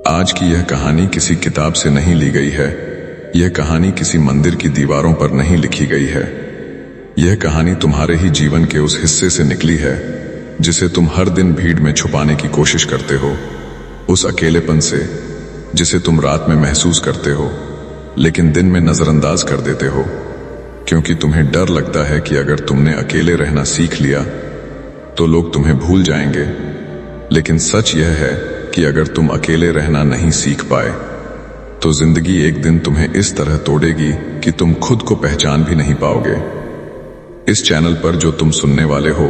आज की यह कहानी किसी किताब से नहीं ली गई है। यह कहानी किसी मंदिर की दीवारों पर नहीं लिखी गई है। यह कहानी तुम्हारे ही जीवन के उस हिस्से से निकली है जिसे तुम हर दिन भीड़ में छुपाने की कोशिश करते हो, उस अकेलेपन से जिसे तुम रात में महसूस करते हो लेकिन दिन में नजरअंदाज कर देते हो, क्योंकि तुम्हें डर लगता है कि अगर तुमने अकेले रहना सीख लिया तो लोग तुम्हें भूल जाएंगे। लेकिन सच यह है कि अगर तुम अकेले रहना नहीं सीख पाए तो जिंदगी एक दिन तुम्हें इस तरह तोड़ेगी कि तुम खुद को पहचान भी नहीं पाओगे। इस चैनल पर जो तुम सुनने वाले हो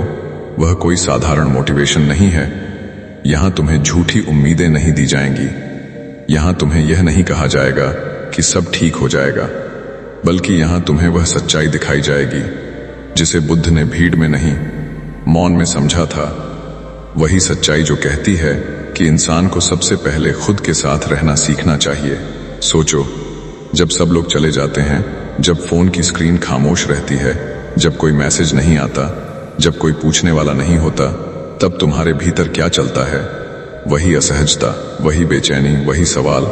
वह कोई साधारण मोटिवेशन नहीं है। यहां तुम्हें झूठी उम्मीदें नहीं दी जाएंगी। यहां तुम्हें यह नहीं कहा जाएगा कि सब ठीक हो जाएगा, बल्कि यहां तुम्हें वह सच्चाई दिखाई जाएगी जिसे बुद्ध ने भीड़ में नहीं, मौन में समझा था। वही सच्चाई जो कहती है कि इंसान को सबसे पहले खुद के साथ रहना सीखना चाहिए। सोचो, जब सब लोग चले जाते हैं, जब फोन की स्क्रीन खामोश रहती है, जब कोई मैसेज नहीं आता, जब कोई पूछने वाला नहीं होता, तब तुम्हारे भीतर क्या चलता है? वही असहजता, वही बेचैनी, वही सवाल,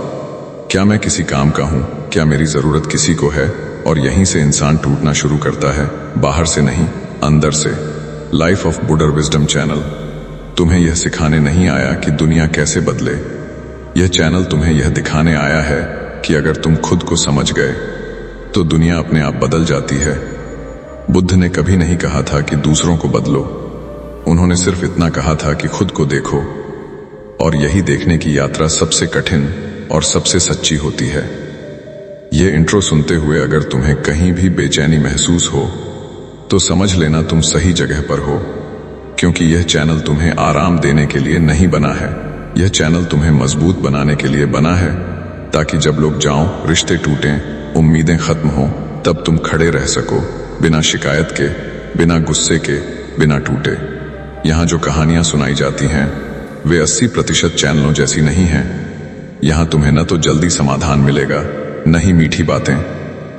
क्या मैं किसी काम का हूं? क्या मेरी जरूरत किसी को है? और यहीं से इंसान टूटना शुरू करता है, बाहर से नहीं, अंदर से। लाइफ ऑफ बुडर विजडम चैनल तुम्हें यह सिखाने नहीं आया कि दुनिया कैसे बदले। यह चैनल तुम्हें यह दिखाने आया है कि अगर तुम खुद को समझ गए तो दुनिया अपने आप बदल जाती है। बुद्ध ने कभी नहीं कहा था कि दूसरों को बदलो, उन्होंने सिर्फ इतना कहा था कि खुद को देखो। और यही देखने की यात्रा सबसे कठिन और सबसे सच्ची होती है। यह इंट्रो सुनते हुए अगर तुम्हें कहीं भी बेचैनी महसूस हो तो समझ लेना तुम सही जगह पर हो, क्योंकि यह चैनल तुम्हें आराम देने के लिए नहीं बना है। यह चैनल तुम्हें मजबूत बनाने के लिए बना है, ताकि जब लोग जाओ, रिश्ते टूटें, उम्मीदें खत्म हो, तब तुम खड़े रह सको, बिना शिकायत के, बिना गुस्से के, बिना टूटे। यहाँ जो कहानियां सुनाई जाती हैं वे 80% चैनलों जैसी नहीं हैं। यहाँ तुम्हें न तो जल्दी समाधान मिलेगा, न ही मीठी बातें।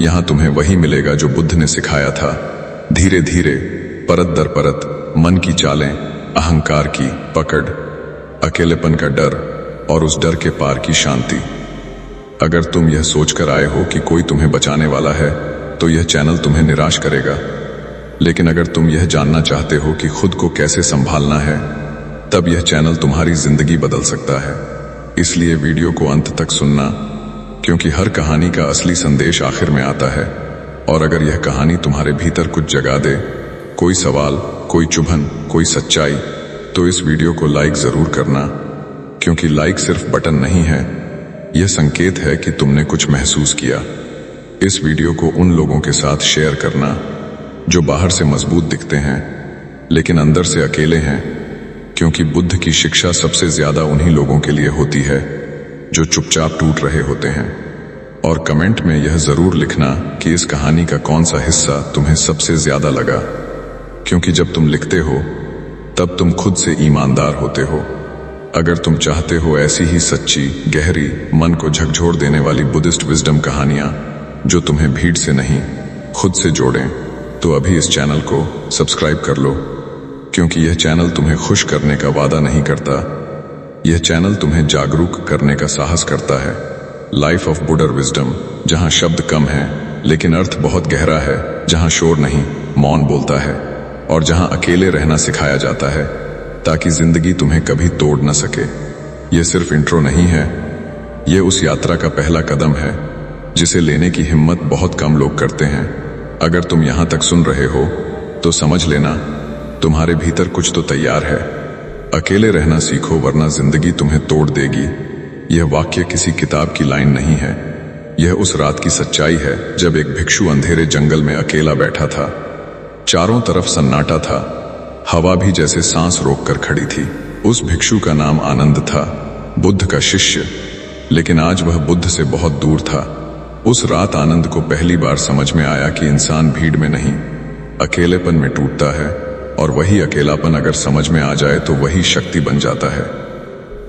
यहाँ तुम्हें वही मिलेगा जो बुद्ध ने सिखाया था, धीरे धीरे, परत दर परत, मन की चालें, अहंकार की पकड़, अकेलेपन का डर और उस डर के पार की शांति। अगर तुम यह सोचकर आए हो कि कोई तुम्हें बचाने वाला है तो यह चैनल तुम्हें निराश करेगा। लेकिन अगर तुम यह जानना चाहते हो कि खुद को कैसे संभालना है, तब यह चैनल तुम्हारी जिंदगी बदल सकता है। इसलिए वीडियो को अंत तक सुनना, क्योंकि हर कहानी का असली संदेश आखिर में आता है। और अगर यह कहानी तुम्हारे भीतर कुछ जगा दे, कोई सवाल, कोई चुभन, कोई सच्चाई, तो इस वीडियो को लाइक जरूर करना, क्योंकि लाइक सिर्फ बटन नहीं है, यह संकेत है कि तुमने कुछ महसूस किया। इस वीडियो को उन लोगों के साथ शेयर करना जो बाहर से मजबूत दिखते हैं लेकिन अंदर से अकेले हैं, क्योंकि बुद्ध की शिक्षा सबसे ज्यादा उन्हीं लोगों के लिए होती है जो चुपचाप टूट रहे होते हैं। और कमेंट में यह जरूर लिखना कि इस कहानी का कौन सा हिस्सा तुम्हें सबसे ज्यादा लगा, क्योंकि जब तुम लिखते हो तब तुम खुद से ईमानदार होते हो। अगर तुम चाहते हो ऐसी ही सच्ची, गहरी, मन को झकझोर देने वाली बुद्धिस्ट विजडम कहानियां जो तुम्हें भीड़ से नहीं, खुद से जोड़ें, तो अभी इस चैनल को सब्सक्राइब कर लो, क्योंकि यह चैनल तुम्हें खुश करने का वादा नहीं करता। यह चैनल तुम्हें जागरूक करने का साहस करता है। लाइफ ऑफ बुडर विजडम, जहां शब्द कम है लेकिन अर्थ बहुत गहरा है, जहां शोर नहीं, मौन बोलता है, और जहां अकेले रहना सिखाया जाता है ताकि जिंदगी तुम्हें कभी तोड़ न सके। यह सिर्फ इंट्रो नहीं है, यह उस यात्रा का पहला कदम है जिसे लेने की हिम्मत बहुत कम लोग करते हैं। अगर तुम यहां तक सुन रहे हो तो समझ लेना तुम्हारे भीतर कुछ तो तैयार है। अकेले रहना सीखो, वरना जिंदगी तुम्हें तोड़ देगी। यह वाक्य किसी किताब की लाइन नहीं है, यह उस रात की सच्चाई है जब एक भिक्षु अंधेरे जंगल में अकेला बैठा था। चारों तरफ सन्नाटा था, हवा भी जैसे सांस रोककर खड़ी थी। उस भिक्षु का नाम आनंद था, बुद्ध का शिष्य, लेकिन आज वह बुद्ध से बहुत दूर था। उस रात आनंद को पहली बार समझ में आया कि इंसान भीड़ में नहीं, अकेलेपन में टूटता है, और वही अकेलापन अगर समझ में आ जाए तो वही शक्ति बन जाता है।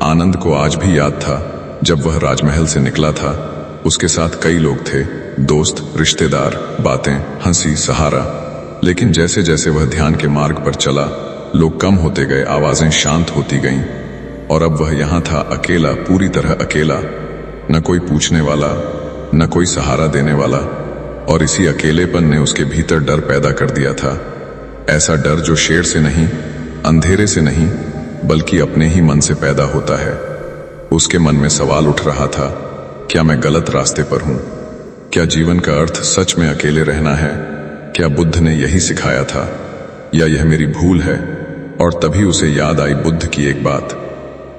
आनंद को आज भी याद था जब वह राजमहल से निकला था। उसके साथ कई लोग थे, दोस्त, रिश्तेदार, बातें, हंसी, सहारा। लेकिन जैसे जैसे वह ध्यान के मार्ग पर चला, लोग कम होते गए, आवाजें शांत होती गईं। और अब वह यहाँ था अकेला, पूरी तरह अकेला, न कोई पूछने वाला, न कोई सहारा देने वाला। और इसी अकेलेपन ने उसके भीतर डर पैदा कर दिया था। ऐसा डर जो शेर से नहीं, अंधेरे से नहीं, बल्कि अपने ही मन से पैदा होता है। उसके मन में सवाल उठ रहा था, क्या मैं गलत रास्ते पर हूं? क्या जीवन का अर्थ सच में अकेले रहना है? क्या बुद्ध ने यही सिखाया था, या यह मेरी भूल है? और तभी उसे याद आई बुद्ध की एक बात,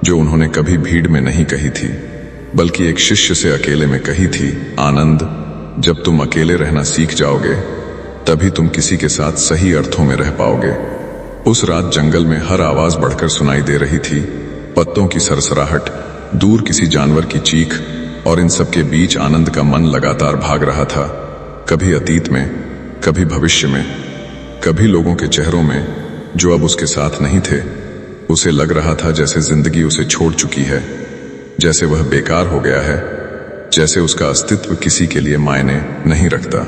जो उन्होंने कभी भीड़ में नहीं कही थी, बल्कि एक शिष्य से अकेले में कही थी। आनंद, जब तुम अकेले रहना सीख जाओगे, तभी तुम किसी के साथ सही अर्थों में रह पाओगे। उस रात जंगल में हर आवाज बढ़कर सुनाई दे रही थी, पत्तों की सरसराहट, दूर किसी जानवर की चीख, और इन सब के बीच आनंद का मन लगातार भाग रहा था। कभी अतीत में, कभी भविष्य में, कभी लोगों के चेहरों में जो अब उसके साथ नहीं थे। उसे लग रहा था जैसे जिंदगी उसे छोड़ चुकी है, जैसे वह बेकार हो गया है, जैसे उसका अस्तित्व किसी के लिए मायने नहीं रखता।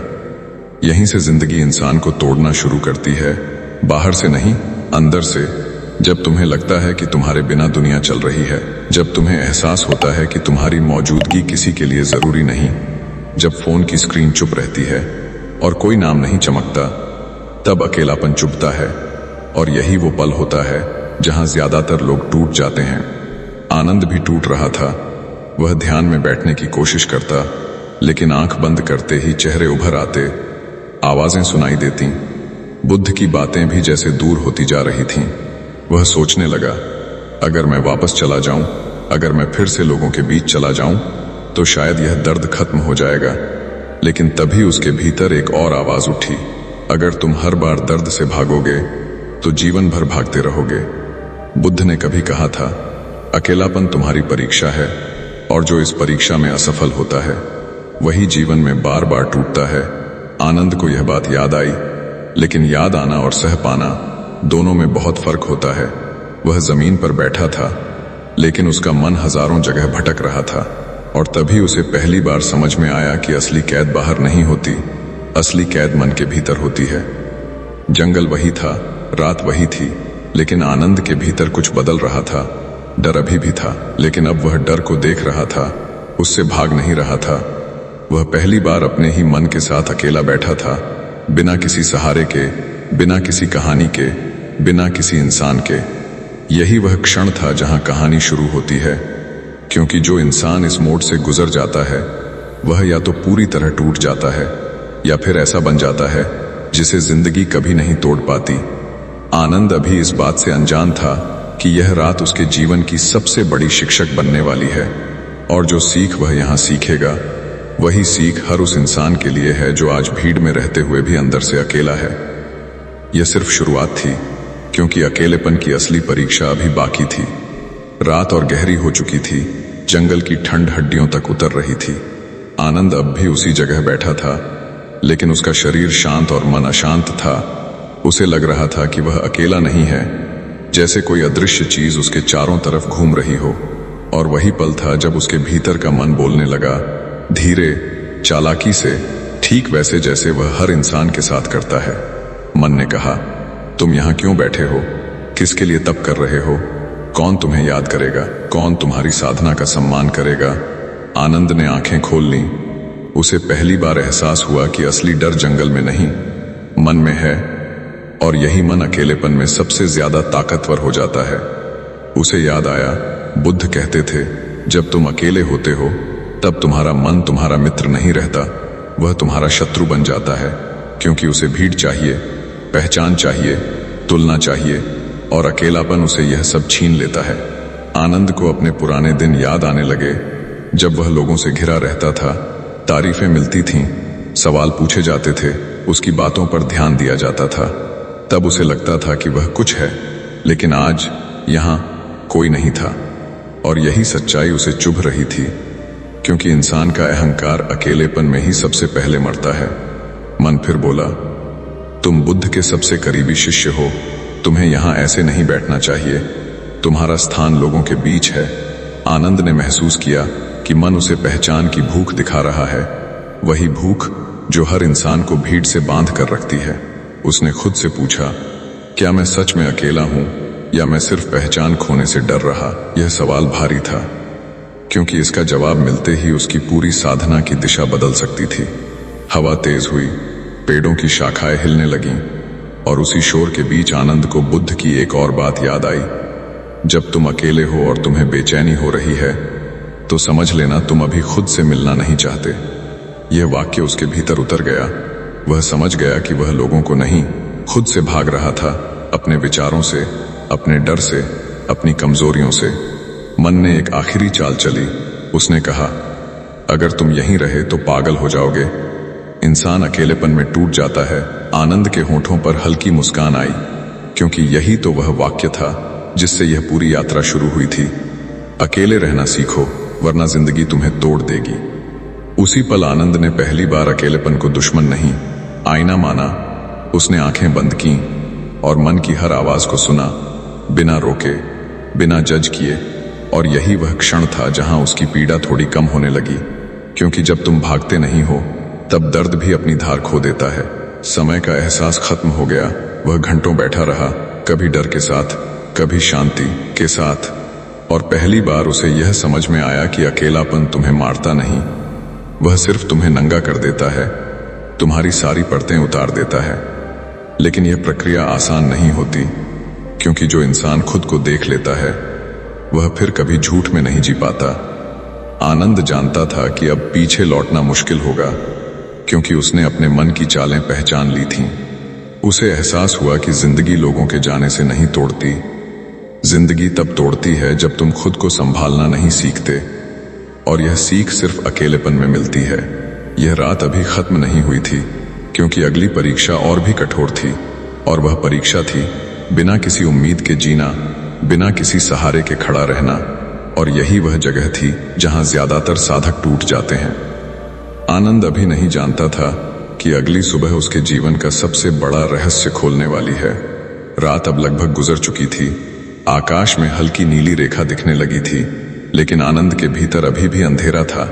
यहीं से जिंदगी इंसान को तोड़ना शुरू करती है, बाहर से नहीं, अंदर से। जब तुम्हें लगता है कि तुम्हारे बिना दुनिया चल रही है, जब तुम्हें एहसास होता है कि तुम्हारी मौजूदगी किसी के लिए जरूरी नहीं, जब फोन की स्क्रीन चुप रहती है और कोई नाम नहीं चमकता, तब अकेलापन चुभता है। और यही वो पल होता है जहां ज्यादातर लोग टूट जाते हैं। आनंद भी टूट रहा था। वह ध्यान में बैठने की कोशिश करता, लेकिन आंख बंद करते ही चेहरे उभर आते, आवाजें सुनाई देती, बुद्ध की बातें भी जैसे दूर होती जा रही थीं। वह सोचने लगा, अगर मैं वापस चला जाऊं, अगर मैं फिर से लोगों के बीच चला जाऊं, तो शायद यह दर्द खत्म हो जाएगा। लेकिन तभी उसके भीतर एक और आवाज उठी, अगर तुम हर बार दर्द से भागोगे तो जीवन भर भागते रहोगे। बुद्ध ने कभी कहा था, अकेलापन तुम्हारी परीक्षा है, और जो इस परीक्षा में असफल होता है वही जीवन में बार बार टूटता है। आनंद को यह बात याद आई, लेकिन याद आना और सह पाना, दोनों में बहुत फर्क होता है। वह जमीन पर बैठा था, लेकिन उसका मन हजारों जगह भटक रहा था। और तभी उसे पहली बार समझ में आया कि असली कैद बाहर नहीं होती, असली कैद मन के भीतर होती है। जंगल वही था, रात वही थी, लेकिन आनंद के भीतर कुछ बदल रहा था। डर अभी भी था, लेकिन अब वह डर को देख रहा था, उससे भाग नहीं रहा था। वह पहली बार अपने ही मन के साथ अकेला बैठा था, बिना किसी सहारे के, बिना किसी कहानी के, बिना किसी इंसान के। यही वह क्षण था जहां कहानी शुरू होती है, क्योंकि जो इंसान इस मोड़ से गुजर जाता है वह या तो पूरी तरह टूट जाता है, या फिर ऐसा बन जाता है जिसे जिंदगी कभी नहीं तोड़ पाती। आनंद अभी इस बात से अनजान था कि यह रात उसके जीवन की सबसे बड़ी शिक्षक बनने वाली है, और जो सीख वह यहाँ सीखेगा, वही सीख हर उस इंसान के लिए है जो आज भीड़ में रहते हुए भी अंदर से अकेला है। यह सिर्फ शुरुआत थी, क्योंकि अकेलेपन की असली परीक्षा अभी बाकी थी। रात और गहरी हो चुकी थी, जंगल की ठंड हड्डियों तक उतर रही थी। आनंद अब भी उसी जगह बैठा था, लेकिन उसका शरीर शांत और मन अशांत था। उसे लग रहा था कि वह अकेला नहीं है, जैसे कोई अदृश्य चीज उसके चारों तरफ घूम रही हो। और वही पल था जब उसके भीतर का मन बोलने लगा, धीरे, चालाकी से, ठीक वैसे जैसे वह हर इंसान के साथ करता है। मन ने कहा, तुम यहाँ क्यों बैठे हो? किसके लिए तप कर रहे हो? कौन तुम्हें याद करेगा? कौन तुम्हारी साधना का सम्मान करेगा? आनंद ने आंखें खोल लीं। उसे पहली बार एहसास हुआ कि असली डर जंगल में नहीं, मन में है, और यही मन अकेलेपन में सबसे ज्यादा ताकतवर हो जाता है। उसे याद आया, बुद्ध कहते थे, जब तुम अकेले होते हो तब तुम्हारा मन तुम्हारा मित्र नहीं रहता, वह तुम्हारा शत्रु बन जाता है, क्योंकि उसे भीड़ चाहिए, पहचान चाहिए, तुलना चाहिए, और अकेलापन उसे यह सब छीन लेता है। आनंद को अपने पुराने दिन याद आने लगे, जब वह लोगों से घिरा रहता था, तारीफें मिलती थीं, सवाल पूछे जाते थे, उसकी बातों पर ध्यान दिया जाता था। तब उसे लगता था कि वह कुछ है, लेकिन आज यहां कोई नहीं था। और यही सच्चाई उसे चुभ रही थी, क्योंकि इंसान का अहंकार अकेलेपन में ही सबसे पहले मरता है। मन फिर बोला, तुम बुद्ध के सबसे करीबी शिष्य हो, तुम्हें यहां ऐसे नहीं बैठना चाहिए, तुम्हारा स्थान लोगों के बीच है। आनंद ने महसूस किया कि मन उसे पहचान की भूख दिखा रहा है, वही भूख जो हर इंसान को भीड़ से बांध कर रखती है। उसने खुद से पूछा, क्या मैं सच में अकेला हूं, या मैं सिर्फ पहचान खोने से डर रहा? यह सवाल भारी था, क्योंकि इसका जवाब मिलते ही उसकी पूरी साधना की दिशा बदल सकती थी। हवा तेज हुई, पेड़ों की शाखाएं हिलने लगीं, और उसी शोर के बीच आनंद को बुद्ध की एक और बात याद आई। जब तुम अकेले हो और तुम्हें बेचैनी हो रही है, तो समझ लेना तुम अभी खुद से मिलना नहीं चाहते। यह वाक्य उसके भीतर उतर गया। वह समझ गया कि वह लोगों को नहीं, खुद से भाग रहा था, अपने विचारों से, अपने डर से, अपनी कमजोरियों से। मन ने एक आखिरी चाल चली। उसने कहा, अगर तुम यहीं रहे तो पागल हो जाओगे। इंसान अकेलेपन में टूट जाता है। आनंद के होठों पर हल्की मुस्कान आई, क्योंकि यही तो वह वाक्य था जिससे यह पूरी यात्रा शुरू हुई थी। अकेले रहना सीखो, वरना जिंदगी तुम्हें तोड़ देगी। उसी पल आनंद ने पहली बार अकेलेपन को दुश्मन नहीं, आईना माना। उसने आंखें बंद की और मन की हर आवाज को सुना, बिना रोके, बिना जज किए। और यही वह क्षण था जहां उसकी पीड़ा थोड़ी कम होने लगी, क्योंकि जब तुम भागते नहीं हो तब दर्द भी अपनी धार खो देता है। समय का एहसास खत्म हो गया। वह घंटों बैठा रहा, कभी डर के साथ, कभी शांति के साथ। और पहली बार उसे यह समझ में आया कि अकेलापन तुम्हें मारता नहीं, वह सिर्फ तुम्हें नंगा कर देता है, तुम्हारी सारी परतें उतार देता है। लेकिन यह प्रक्रिया आसान नहीं होती, क्योंकि जो इंसान खुद को देख लेता है वह फिर कभी झूठ में नहीं जी पाता। आनंद जानता था कि अब पीछे लौटना मुश्किल होगा, क्योंकि उसने अपने मन की चालें पहचान ली थीं। उसे एहसास हुआ कि जिंदगी लोगों के जाने से नहीं तोड़ती। जिंदगी तब तोड़ती है जब तुम खुद को संभालना नहीं सीखते, और यह सीख सिर्फ अकेलेपन में मिलती है। यह रात अभी खत्म नहीं हुई थी, क्योंकि अगली परीक्षा और भी कठोर थी। और वह परीक्षा थी बिना किसी उम्मीद के जीना, बिना किसी सहारे के खड़ा रहना। और यही वह जगह थी जहां ज्यादातर साधक टूट जाते हैं। आनंद अभी नहीं जानता था कि अगली सुबह उसके जीवन का सबसे बड़ा रहस्य खोलने वाली है। रात अब लगभग गुजर चुकी थी। आकाश में हल्की नीली रेखा दिखने लगी थी, लेकिन आनंद के भीतर अभी भी अंधेरा था।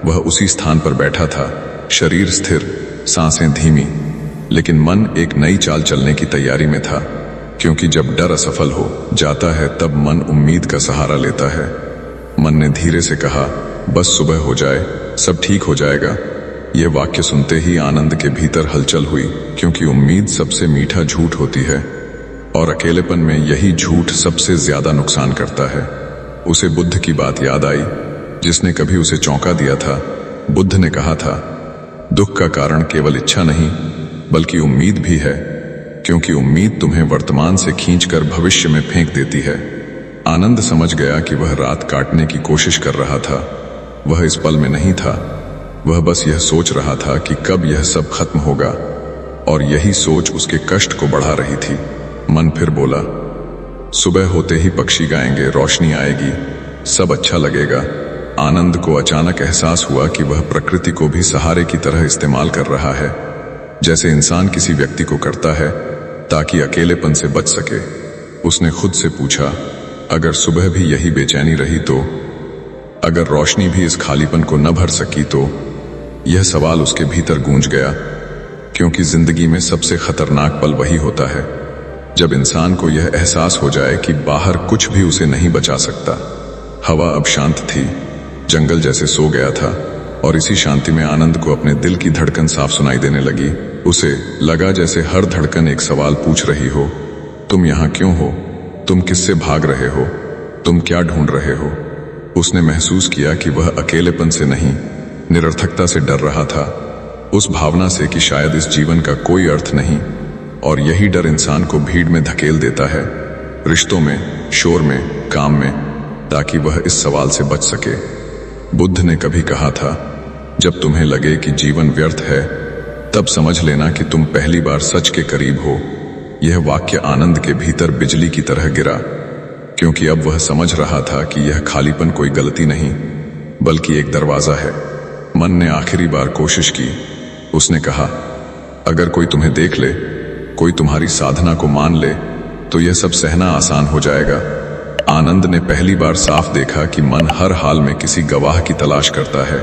वह उसी स्थान पर बैठा था, शरीर स्थिर, सांसें धीमी, लेकिन मन एक नई चाल चलने की तैयारी में था। क्योंकि जब डर असफल हो जाता है तब मन उम्मीद का सहारा लेता है। मन ने धीरे से कहा, बस सुबह हो जाए, सब ठीक हो जाएगा। यह वाक्य सुनते ही आनंद के भीतर हलचल हुई, क्योंकि उम्मीद सबसे मीठा झूठ होती है, और अकेलेपन में यही झूठ सबसे ज्यादा नुकसान करता है। उसे बुद्ध की बात याद आई, जिसने कभी उसे चौंका दिया था। बुद्ध ने कहा था, दुख का कारण केवल इच्छा नहीं, बल्कि उम्मीद भी है, क्योंकि उम्मीद तुम्हें वर्तमान से खींचकर भविष्य में फेंक देती है। आनंद समझ गया कि वह रात काटने की कोशिश कर रहा था। वह इस पल में नहीं था। वह बस यह सोच रहा था कि कब यह सब खत्म होगा, और यही सोच उसके कष्ट को बढ़ा रही थी। मन फिर बोला, सुबह होते ही पक्षी गाएंगे, रोशनी आएगी, सब अच्छा लगेगा। आनंद को अचानक एहसास हुआ कि वह प्रकृति को भी सहारे की तरह इस्तेमाल कर रहा है, जैसे इंसान किसी व्यक्ति को करता है ताकि अकेलेपन से बच सके। उसने खुद से पूछा, अगर सुबह भी यही बेचैनी रही तो? अगर रोशनी भी इस खालीपन को न भर सकी तो? यह सवाल उसके भीतर गूंज गया, क्योंकि जिंदगी में सबसे खतरनाक पल वही होता है जब इंसान को यह एहसास हो जाए कि बाहर कुछ भी उसे नहीं बचा सकता। हवा अब शांत थी, जंगल जैसे सो गया था, और इसी शांति में आनंद को अपने दिल की धड़कन साफ सुनाई देने लगी। उसे लगा जैसे हर धड़कन एक सवाल पूछ रही हो, तुम यहाँ क्यों हो? तुम किससे भाग रहे हो? तुम क्या ढूंढ रहे हो? उसने महसूस किया कि वह अकेलेपन से नहीं, निरर्थकता से डर रहा था। उस भावना से कि शायद इस जीवन का कोई अर्थ नहीं। और यही डर इंसान को भीड़ में धकेल देता है, रिश्तों में, शोर में, काम में, ताकि वह इस सवाल से बच सके। बुद्ध ने कभी कहा था, जब तुम्हें लगे कि जीवन व्यर्थ है, तब समझ लेना कि तुम पहली बार सच के करीब हो। यह वाक्य आनंद के भीतर बिजली की तरह गिरा, क्योंकि अब वह समझ रहा था कि यह खालीपन कोई गलती नहीं, बल्कि एक दरवाजा है। मन ने आखिरी बार कोशिश की। उसने कहा, अगर कोई तुम्हें देख ले, कोई तुम्हारी साधना को मान ले, तो यह सब सहना आसान हो जाएगा। आनंद ने पहली बार साफ देखा कि मन हर हाल में किसी गवाह की तलाश करता है,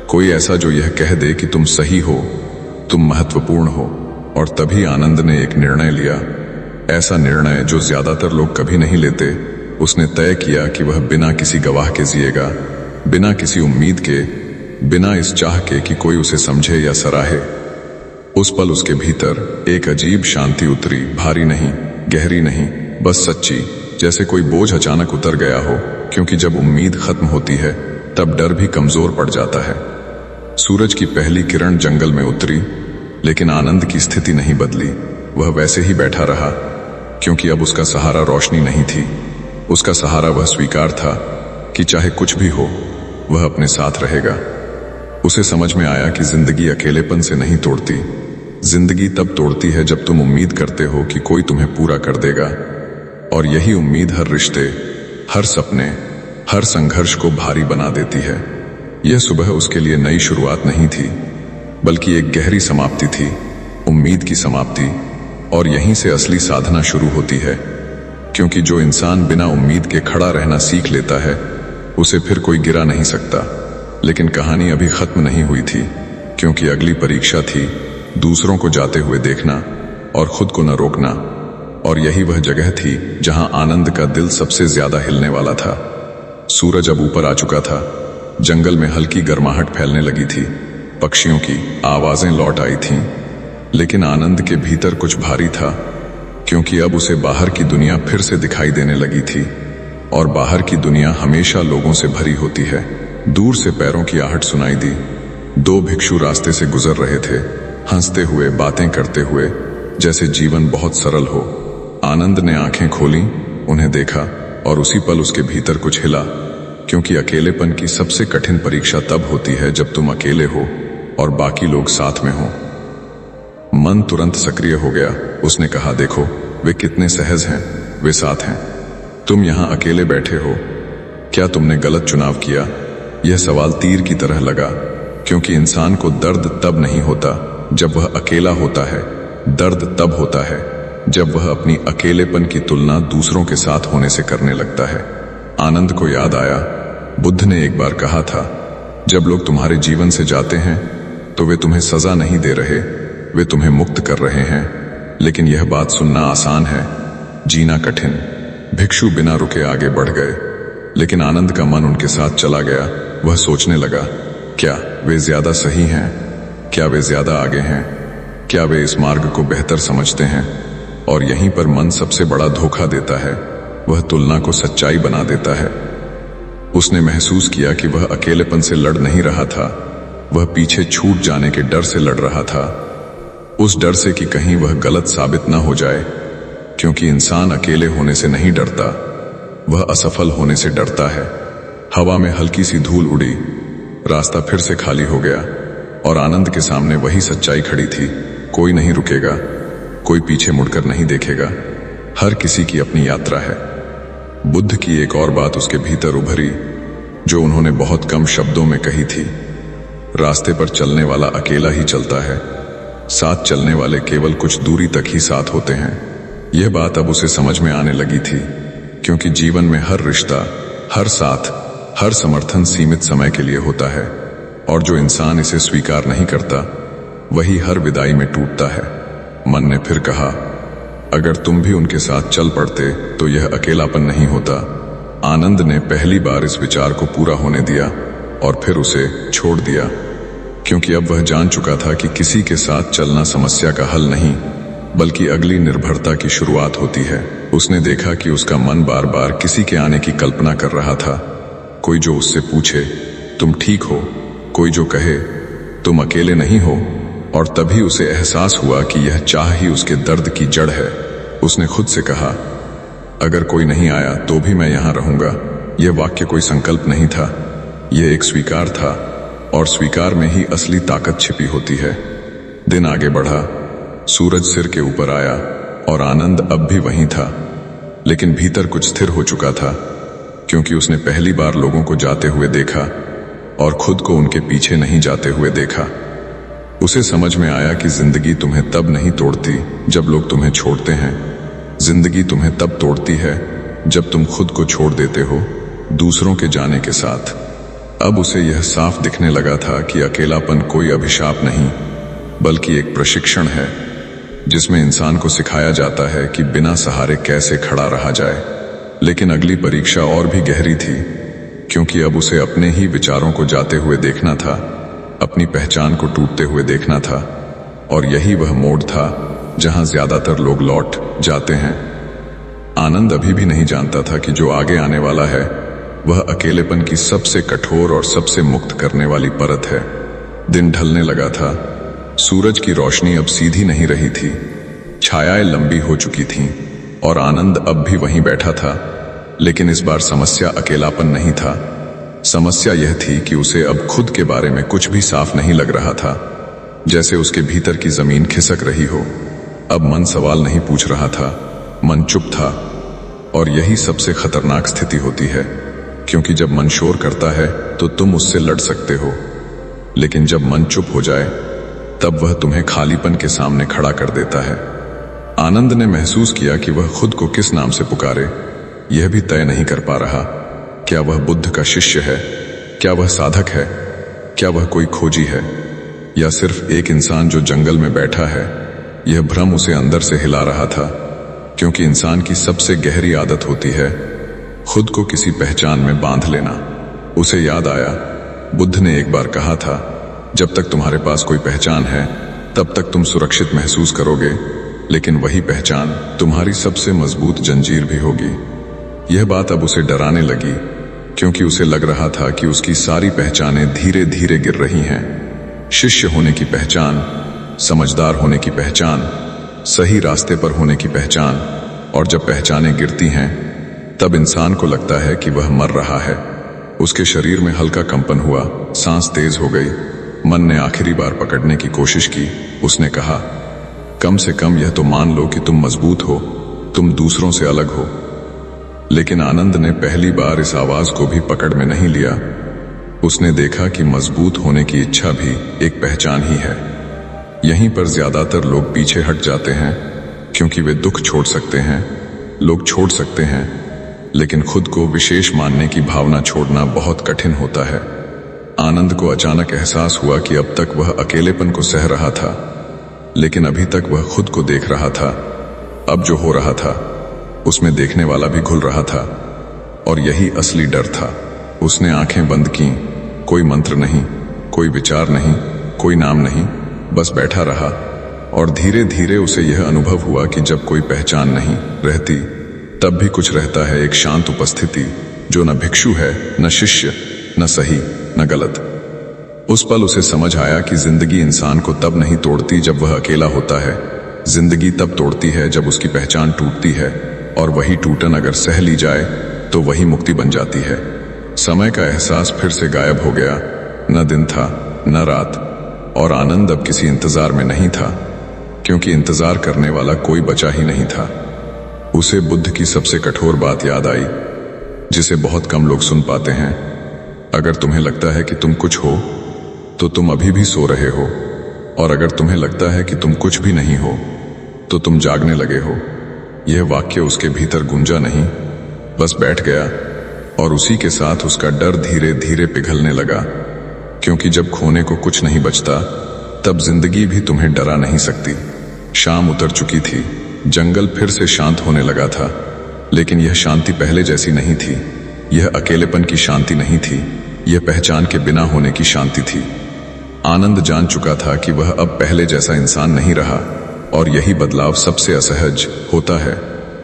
कोई ऐसा जो यह कह दे कि तुम सही हो, तुम महत्वपूर्ण हो। और तभी आनंद ने एक निर्णय लिया। ऐसा निर्णय जो ज्यादातर लोग कभी नहीं लेते। उसने तय किया कि वह बिना किसी गवाह के जिएगा, बिना किसी उम्मीद के, बिना इस चाह के कि कोई उसे समझे या सराहे। उस पल उसके भीतर एक अजीब शांति उतरी, भारी नहीं, गहरी नहीं, बस सच्ची, जैसे कोई बोझ अचानक उतर गया हो। क्योंकि जब उम्मीद खत्म होती है तब डर भी कमजोर पड़ जाता है। सूरज की पहली किरण जंगल में उतरी, लेकिन आनंद की स्थिति नहीं बदली। वह वैसे ही बैठा रहा, क्योंकि अब उसका सहारा रोशनी नहीं थी। उसका सहारा वह स्वीकार था कि चाहे कुछ भी हो, वह अपने साथ रहेगा। उसे समझ में आया कि जिंदगी अकेलेपन से नहीं तोड़ती। जिंदगी तब तोड़ती है जब तुम उम्मीद करते हो कि कोई तुम्हें पूरा कर देगा, और यही उम्मीद हर रिश्ते, हर सपने, हर संघर्ष को भारी बना देती है। यह सुबह उसके लिए नई शुरुआत नहीं थी, बल्कि एक गहरी समाप्ति थी, उम्मीद की समाप्ति। और यहीं से असली साधना शुरू होती है, क्योंकि जो इंसान बिना उम्मीद के खड़ा रहना सीख लेता है, उसे फिर कोई गिरा नहीं सकता। लेकिन कहानी अभी खत्म नहीं हुई थी, क्योंकि अगली परीक्षा थी दूसरों को जाते हुए देखना और खुद को न रोकना। और यही वह जगह थी जहां आनंद का दिल सबसे ज्यादा हिलने वाला था। सूरज अब ऊपर आ चुका था, जंगल में हल्की गर्माहट फैलने लगी थी, पक्षियों की आवाजें लौट आई थीं। लेकिन आनंद के भीतर कुछ भारी था, क्योंकि अब उसे बाहर की दुनिया फिर से दिखाई देने लगी थी। और बाहर की दुनिया हमेशा लोगों से भरी होती है। दूर से पैरों की आहट सुनाई दी। 2 भिक्षु रास्ते से गुजर रहे थे, हंसते हुए, बातें करते हुए, जैसे जीवन बहुत सरल हो। आनंद ने आंखें खोली, उन्हें देखा, और उसी पल उसके भीतर कुछ हिला, क्योंकि अकेलेपन की सबसे कठिन परीक्षा तब होती है जब तुम अकेले हो और बाकी लोग साथ में हो। मन तुरंत सक्रिय हो गया। उसने कहा, देखो, वे कितने सहज हैं, वे साथ हैं। तुम यहां अकेले बैठे हो, क्या तुमने गलत चुनाव किया? यह सवाल तीर की तरह लगा, क्योंकि इंसान को दर्द तब नहीं होता जब वह अकेला होता है। दर्द तब होता है जब वह अपनी अकेलेपन की तुलना दूसरों के साथ होने से करने लगता है। आनंद को याद आया, बुद्ध ने एक बार कहा था, जब लोग तुम्हारे जीवन से जाते हैं तो वे तुम्हें सजा नहीं दे रहे, वे तुम्हें मुक्त कर रहे हैं। लेकिन यह बात सुनना आसान है, जीना कठिन। भिक्षु बिना रुके आगे बढ़ गए, लेकिन आनंद का मन उनके साथ चला गया। वह सोचने लगा, क्या वे ज्यादा सही हैं? क्या वे ज्यादा आगे हैं? क्या वे इस मार्ग को बेहतर समझते हैं? और यहीं पर मन सबसे बड़ा धोखा देता है, वह तुलना को सच्चाई बना देता है। उसने महसूस किया कि वह अकेलेपन से लड़ नहीं रहा था, वह पीछे छूट जाने के डर से लड़ रहा था। उस डर से कि कहीं वह गलत साबित न हो जाए, क्योंकि इंसान अकेले होने से नहीं डरता, वह असफल होने से डरता है। हवा में हल्की सी धूल उड़ी, रास्ता फिर से खाली हो गया, और आनंद के सामने वही सच्चाई खड़ी थी, कोई नहीं रुकेगा, कोई पीछे मुड़कर नहीं देखेगा, हर किसी की अपनी यात्रा है। बुद्ध की एक और बात उसके भीतर उभरी, जो उन्होंने बहुत कम शब्दों में कही थी, रास्ते पर चलने वाला अकेला ही चलता है, साथ चलने वाले केवल कुछ दूरी तक ही साथ होते हैं। यह बात अब उसे समझ में आने लगी थी, क्योंकि जीवन में हर रिश्ता, हर साथ, हर समर्थन सीमित समय के लिए होता है, और जो इंसान इसे स्वीकार नहीं करता, वही हर विदाई में टूटता है। मन ने फिर कहा, अगर तुम भी उनके साथ चल पड़ते तो यह अकेलापन नहीं होता। आनंद ने पहली बार इस विचार को पूरा होने दिया और फिर उसे छोड़ दिया, क्योंकि अब वह जान चुका था कि किसी के साथ चलना समस्या का हल नहीं, बल्कि अगली निर्भरता की शुरुआत होती है। उसने देखा कि उसका मन बार बार किसी के आने की कल्पना कर रहा था, कोई जो उससे पूछे, तुम ठीक हो? कोई जो कहे, तुम अकेले नहीं हो? और तभी उसे एहसास हुआ कि यह चाह ही उसके दर्द की जड़ है। उसने खुद से कहा, अगर कोई नहीं आया तो भी मैं यहां रहूंगा। यह वाक्य कोई संकल्प नहीं था, यह एक स्वीकार था, और स्वीकार में ही असली ताकत छिपी होती है। दिन आगे बढ़ा, सूरज सिर के ऊपर आया, और आनंद अब भी वहीं था, लेकिन भीतर कुछ स्थिर हो चुका था, क्योंकि उसने पहली बार लोगों को जाते हुए देखा और खुद को उनके पीछे नहीं जाते हुए देखा। उसे समझ में आया कि जिंदगी तुम्हें तब नहीं तोड़ती जब लोग तुम्हें छोड़ते हैं, जिंदगी तुम्हें तब तोड़ती है जब तुम खुद को छोड़ देते हो दूसरों के जाने के साथ। अब उसे यह साफ दिखने लगा था कि अकेलापन कोई अभिशाप नहीं, बल्कि एक प्रशिक्षण है। जिसमें इंसान को सिखाया जाता है कि बिना सहारे कैसे खड़ा रहा जाए। लेकिन अगली परीक्षा और भी गहरी थी, क्योंकि अब उसे अपने ही विचारों को जाते हुए देखना था, अपनी पहचान को टूटते हुए देखना था। और यही वह मोड़ था जहां ज्यादातर लोग लौट जाते हैं। आनंद अभी भी नहीं जानता था कि जो आगे आने वाला है वह अकेलेपन की सबसे कठोर और सबसे मुक्त करने वाली परत है। दिन ढलने लगा था। सूरज की रोशनी अब सीधी नहीं रही थी, छायाएं लंबी हो चुकी थीं और आनंद अब भी वहीं बैठा था। लेकिन इस बार समस्या अकेलापन नहीं था। समस्या यह थी कि उसे अब खुद के बारे में कुछ भी साफ नहीं लग रहा था, जैसे उसके भीतर की जमीन खिसक रही हो। अब मन सवाल नहीं पूछ रहा था, मन चुप था। और यही सबसे खतरनाक स्थिति होती है, क्योंकि जब मन शोर करता है तो तुम उससे लड़ सकते हो, लेकिन जब मन चुप हो जाए तब वह तुम्हें खालीपन के सामने खड़ा कर देता है। आनंद ने महसूस किया कि वह खुद को किस नाम से पुकारे, यह भी तय नहीं कर पा रहा। क्या वह बुद्ध का शिष्य है? क्या वह साधक है? क्या वह कोई खोजी है, या सिर्फ एक इंसान जो जंगल में बैठा है? यह भ्रम उसे अंदर से हिला रहा था, क्योंकि इंसान की सबसे गहरी आदत होती है खुद को किसी पहचान में बांध लेना। उसे याद आया, बुद्ध ने एक बार कहा था, जब तक तुम्हारे पास कोई पहचान है तब तक तुम सुरक्षित महसूस करोगे, लेकिन वही पहचान तुम्हारी सबसे मजबूत जंजीर भी होगी। यह बात अब उसे डराने लगी, क्योंकि उसे लग रहा था कि उसकी सारी पहचानें धीरे धीरे गिर रही हैं। शिष्य होने की पहचान, समझदार होने की पहचान, सही रास्ते पर होने की पहचान। और जब पहचानें गिरती हैं तब इंसान को लगता है कि वह मर रहा है। उसके शरीर में हल्का कंपन हुआ, सांस तेज हो गई। मन ने आखिरी बार पकड़ने की कोशिश की। उसने कहा, कम से कम यह तो मान लो कि तुम मजबूत हो, तुम दूसरों से अलग हो। लेकिन आनंद ने पहली बार इस आवाज को भी पकड़ में नहीं लिया। उसने देखा कि मजबूत होने की इच्छा भी एक पहचान ही है। यहीं पर ज्यादातर लोग पीछे हट जाते हैं, क्योंकि वे दुख छोड़ सकते हैं, लोग छोड़ सकते हैं, लेकिन खुद को विशेष मानने की भावना छोड़ना बहुत कठिन होता है। आनंद को अचानक एहसास हुआ कि अब तक वह अकेलेपन को सह रहा था, लेकिन अभी तक वह खुद को देख रहा था। अब जो हो रहा था उसमें देखने वाला भी घुल रहा था, और यही असली डर था। उसने आंखें बंद की। कोई मंत्र नहीं, कोई विचार नहीं, कोई नाम नहीं, बस बैठा रहा। और धीरे धीरे उसे यह अनुभव हुआ कि जब कोई पहचान नहीं रहती तब भी कुछ रहता है, एक शांत उपस्थिति जो न भिक्षु है, न शिष्य, न सही, न गलत। उस पल उसे समझ आया कि जिंदगी इंसान को तब नहीं तोड़ती जब वह अकेला होता है। जिंदगी तब तोड़ती है जब उसकी पहचान टूटती है, और वही टूटन अगर सह ली जाए तो वही मुक्ति बन जाती है। समय का एहसास फिर से गायब हो गया। न दिन था, न रात, और आनंद अब किसी इंतजार में नहीं था, क्योंकि इंतजार करने वाला कोई बचा ही नहीं था। उसे बुद्ध की सबसे कठोर बात याद आई, जिसे बहुत कम लोग सुन पाते हैं। अगर तुम्हें लगता है कि तुम कुछ हो तो तुम अभी भी सो रहे हो, और अगर तुम्हें लगता है कि तुम कुछ भी नहीं हो तो तुम जागने लगे हो। यह वाक्य उसके भीतर गूंजा नहीं, बस बैठ गया, और उसी के साथ उसका डर धीरे धीरे पिघलने लगा। क्योंकि जब खोने को कुछ नहीं बचता तब जिंदगी भी तुम्हें डरा नहीं सकती। शाम उतर चुकी थी, जंगल फिर से शांत होने लगा था, लेकिन यह शांति पहले जैसी नहीं थी। यह अकेलेपन की शांति नहीं थी, यह पहचान के बिना होने की शांति थी। आनंद जान चुका था कि वह अब पहले जैसा इंसान नहीं रहा, और यही बदलाव सबसे असहज होता है,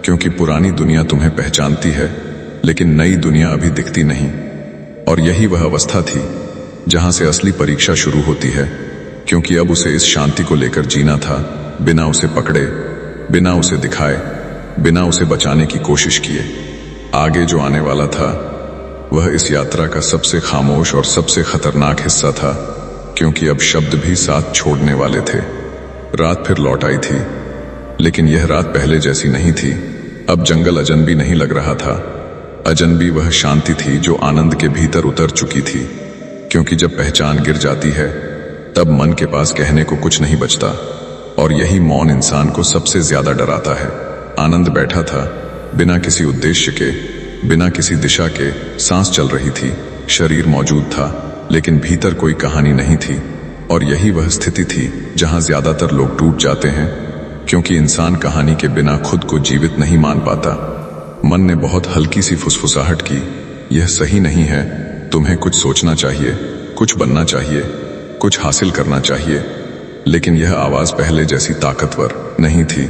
क्योंकि पुरानी दुनिया तुम्हें पहचानती है, लेकिन नई दुनिया अभी दिखती नहीं। और यही वह अवस्था थी जहां से असली परीक्षा शुरू होती है, क्योंकि अब उसे इस शांति को लेकर जीना था, बिना उसे पकड़े, बिना उसे दिखाए, बिना उसे बचाने की कोशिश किए। आगे जो आने वाला था वह इस यात्रा का सबसे खामोश और सबसे खतरनाक हिस्सा था, क्योंकि अब शब्द भी साथ छोड़ने वाले थे। रात फिर लौट आई थी, लेकिन यह रात पहले जैसी नहीं थी। अब जंगल अजनबी नहीं लग रहा था। अजनबी वह शांति थी जो आनंद के भीतर उतर चुकी थी, क्योंकि जब पहचान गिर जाती है तब मन के पास कहने को कुछ नहीं बचता, और यही मौन इंसान को सबसे ज्यादा डराता है। आनंद बैठा था, बिना किसी उद्देश्य के, बिना किसी दिशा के। सांस चल रही थी, शरीर मौजूद था, लेकिन भीतर कोई कहानी नहीं थी। और यही वह स्थिति थी जहां ज्यादातर लोग टूट जाते हैं, क्योंकि इंसान कहानी के बिना खुद को जीवित नहीं मान पाता। मन ने बहुत हल्की सी फुसफुसाहट की, यह सही नहीं है, तुम्हें कुछ सोचना चाहिए, कुछ बनना चाहिए, कुछ हासिल करना चाहिए। लेकिन यह आवाज पहले जैसी ताकतवर नहीं थी,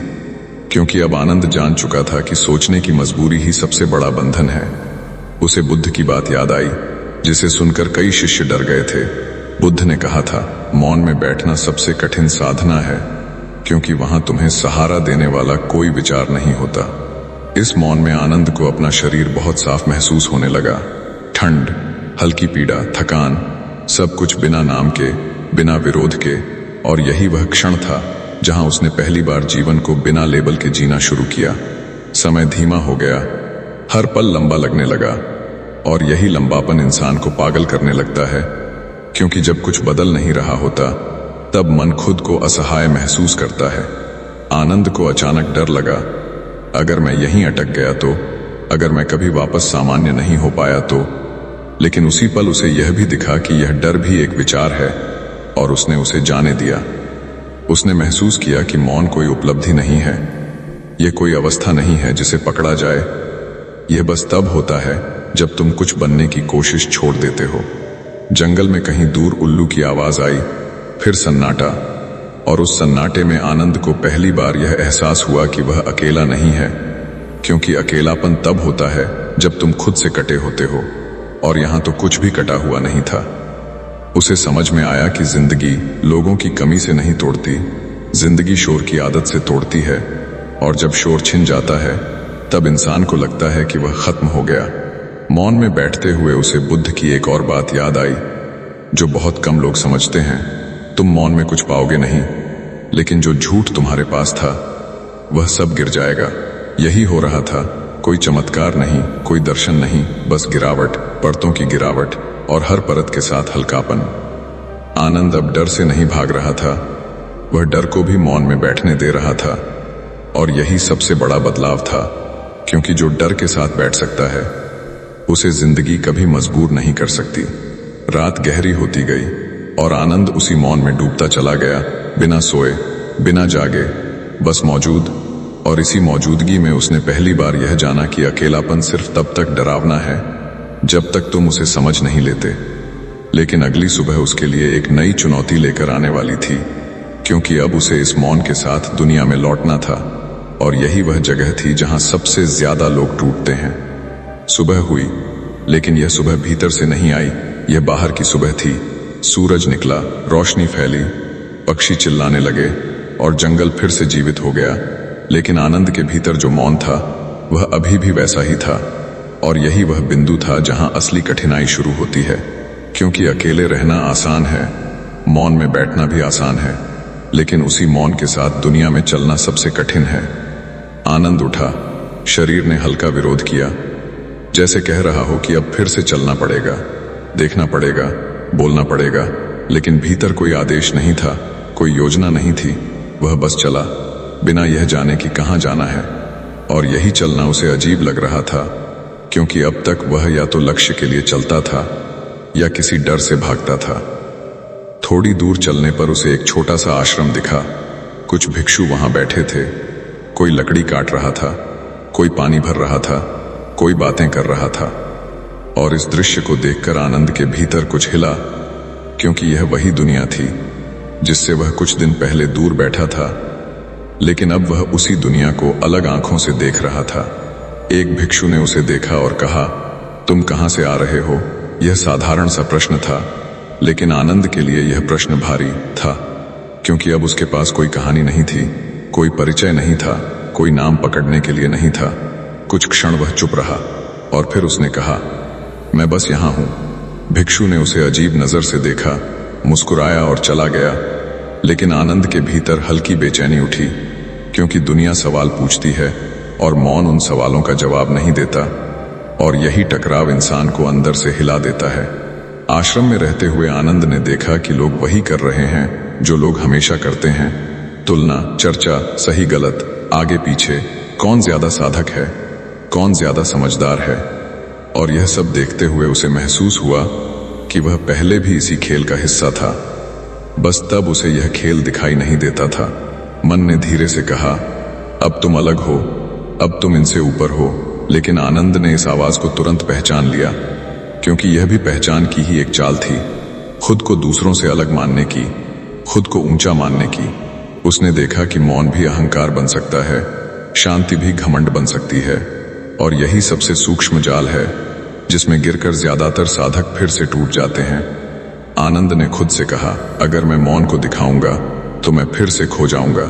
क्योंकि अब आनंद जान चुका था कि सोचने की मजबूरी ही सबसे बड़ा बंधन है। उसे बुद्ध की बात याद आई, जिसे सुनकर कई शिष्य डर गए थे। बुद्ध ने कहा था, मौन में बैठना सबसे कठिन साधना है, क्योंकि वहां तुम्हें सहारा देने वाला कोई विचार नहीं होता। इस मौन में आनंद को अपना शरीर बहुत साफ महसूस होने लगा। ठंड, हल्की पीड़ा, थकान, सब कुछ बिना नाम के, बिना विरोध के। और यही वह क्षण था जहां उसने पहली बार जीवन को बिना लेबल के जीना शुरू किया। समय धीमा हो गया, हर पल लंबा लगने लगा, और यही लंबापन इंसान को पागल करने लगता है, क्योंकि जब कुछ बदल नहीं रहा होता तब मन खुद को असहाय महसूस करता है। आनंद को अचानक डर लगा, अगर मैं यहीं अटक गया तो, अगर मैं कभी वापस सामान्य नहीं हो पाया तो। लेकिन उसी पल उसे यह भी दिखा कि यह डर भी एक विचार है, और उसने उसे जाने दिया। उसने महसूस किया कि मौन कोई उपलब्धि नहीं है, यह कोई अवस्था नहीं है जिसे पकड़ा जाए। यह बस तब होता है जब तुम कुछ बनने की कोशिश छोड़ देते हो। जंगल में कहीं दूर उल्लू की आवाज आई, फिर सन्नाटा, और उस सन्नाटे में आनंद को पहली बार यह एहसास हुआ कि वह अकेला नहीं है, क्योंकि अकेलापन तब होता है जब तुम खुद से कटे होते हो, और यहां तो कुछ भी कटा हुआ नहीं था। उसे समझ में आया कि जिंदगी लोगों की कमी से नहीं तोड़ती, जिंदगी शोर की आदत से तोड़ती है, और जब शोर छिन जाता है तब इंसान को लगता है कि वह खत्म हो गया। मौन में बैठते हुए उसे बुद्ध की एक और बात याद आई, जो बहुत कम लोग समझते हैं। तुम मौन में कुछ पाओगे नहीं, लेकिन जो झूठ तुम्हारे पास था वह सब गिर जाएगा। यही हो रहा था, कोई चमत्कार नहीं, कोई दर्शन नहीं, बस गिरावट, परतों की गिरावट, और हर परत के साथ हल्कापन। आनंद अब डर से नहीं भाग रहा था, वह डर को भी मौन में बैठने दे रहा था। और यही सबसे बड़ा बदलाव था, क्योंकि जो डर के साथ बैठ सकता है उसे जिंदगी कभी मजबूर नहीं कर सकती। रात गहरी होती गई और आनंद उसी मौन में डूबता चला गया, बिना सोए, बिना जागे, बस मौजूद। और इसी मौजूदगी में उसने पहली बार यह जाना कि अकेलापन सिर्फ तब तक डरावना है जब तक तुम उसे समझ नहीं लेते। लेकिन अगली सुबह उसके लिए एक नई चुनौती लेकर आने वाली थी, क्योंकि अब उसे इस मौन के साथ दुनिया में लौटना था, और यही वह जगह थी जहां सबसे ज्यादा लोग टूटते हैं। सुबह हुई, लेकिन यह सुबह भीतर से नहीं आई, यह बाहर की सुबह थी। सूरज निकला, रोशनी फैली, पक्षी चिल्लाने लगे, और जंगल फिर से जीवित हो गया। लेकिन आनंद के भीतर जो मौन था वह अभी भी वैसा ही था, और यही वह बिंदु था जहां असली कठिनाई शुरू होती है। क्योंकि अकेले रहना आसान है, मौन में बैठना भी आसान है, लेकिन उसी मौन के साथ दुनिया में चलना सबसे कठिन है। आनंद उठा, शरीर ने हल्का विरोध किया, जैसे कह रहा हो कि अब फिर से चलना पड़ेगा, देखना पड़ेगा, बोलना पड़ेगा। लेकिन भीतर कोई आदेश नहीं था, कोई योजना नहीं थी। वह बस चला, बिना यह जाने कि कहां जाना है। और यही चलना उसे अजीब लग रहा था, क्योंकि अब तक वह या तो लक्ष्य के लिए चलता था या किसी डर से भागता था। थोड़ी दूर चलने पर उसे एक छोटा सा आश्रम दिखा। कुछ भिक्षु वहां बैठे थे, कोई लकड़ी काट रहा था, कोई पानी भर रहा था, कोई बातें कर रहा था। और इस दृश्य को देखकर आनंद के भीतर कुछ हिला, क्योंकि यह वही दुनिया थी जिससे वह कुछ दिन पहले दूर बैठा था। लेकिन अब वह उसी दुनिया को अलग आंखों से देख रहा था। एक भिक्षु ने उसे देखा और कहा, तुम कहां से आ रहे हो? यह साधारण सा प्रश्न था, लेकिन आनंद के लिए यह प्रश्न भारी था, क्योंकि अब उसके पास कोई कहानी नहीं थी, कोई परिचय नहीं था, कोई नाम पकड़ने के लिए नहीं था। कुछ क्षण वह चुप रहा, और फिर उसने कहा, मैं बस यहां हूं। भिक्षु ने उसे अजीब नजर से देखा, मुस्कुराया और चला गया। लेकिन आनंद के भीतर हल्की बेचैनी उठी, क्योंकि दुनिया सवाल पूछती है और मौन उन सवालों का जवाब नहीं देता। और यही टकराव इंसान को अंदर से हिला देता है। आश्रम में रहते हुए आनंद ने देखा कि लोग वही कर रहे हैं जो लोग हमेशा करते हैं, तुलना, चर्चा, सही गलत, आगे पीछे, कौन ज्यादा साधक है, कौन ज्यादा समझदार है। और यह सब देखते हुए उसे महसूस हुआ कि वह पहले भी इसी खेल का हिस्सा था, बस तब उसे यह खेल दिखाई नहीं देता था। मन ने धीरे से कहा, अब तुम अलग हो, अब तुम इनसे ऊपर हो। लेकिन आनंद ने इस आवाज को तुरंत पहचान लिया, क्योंकि यह भी पहचान की ही एक चाल थी, खुद को दूसरों से अलग मानने की, खुद को ऊंचा मानने की। उसने देखा कि मौन भी अहंकार बन सकता है, शांति भी घमंड बन सकती है, और यही सबसे सूक्ष्म जाल है जिसमें गिरकर ज्यादातर साधक फिर से टूट जाते हैं। आनंद ने खुद से कहा, अगर मैं मौन को दिखाऊंगा तो मैं फिर से खो जाऊंगा,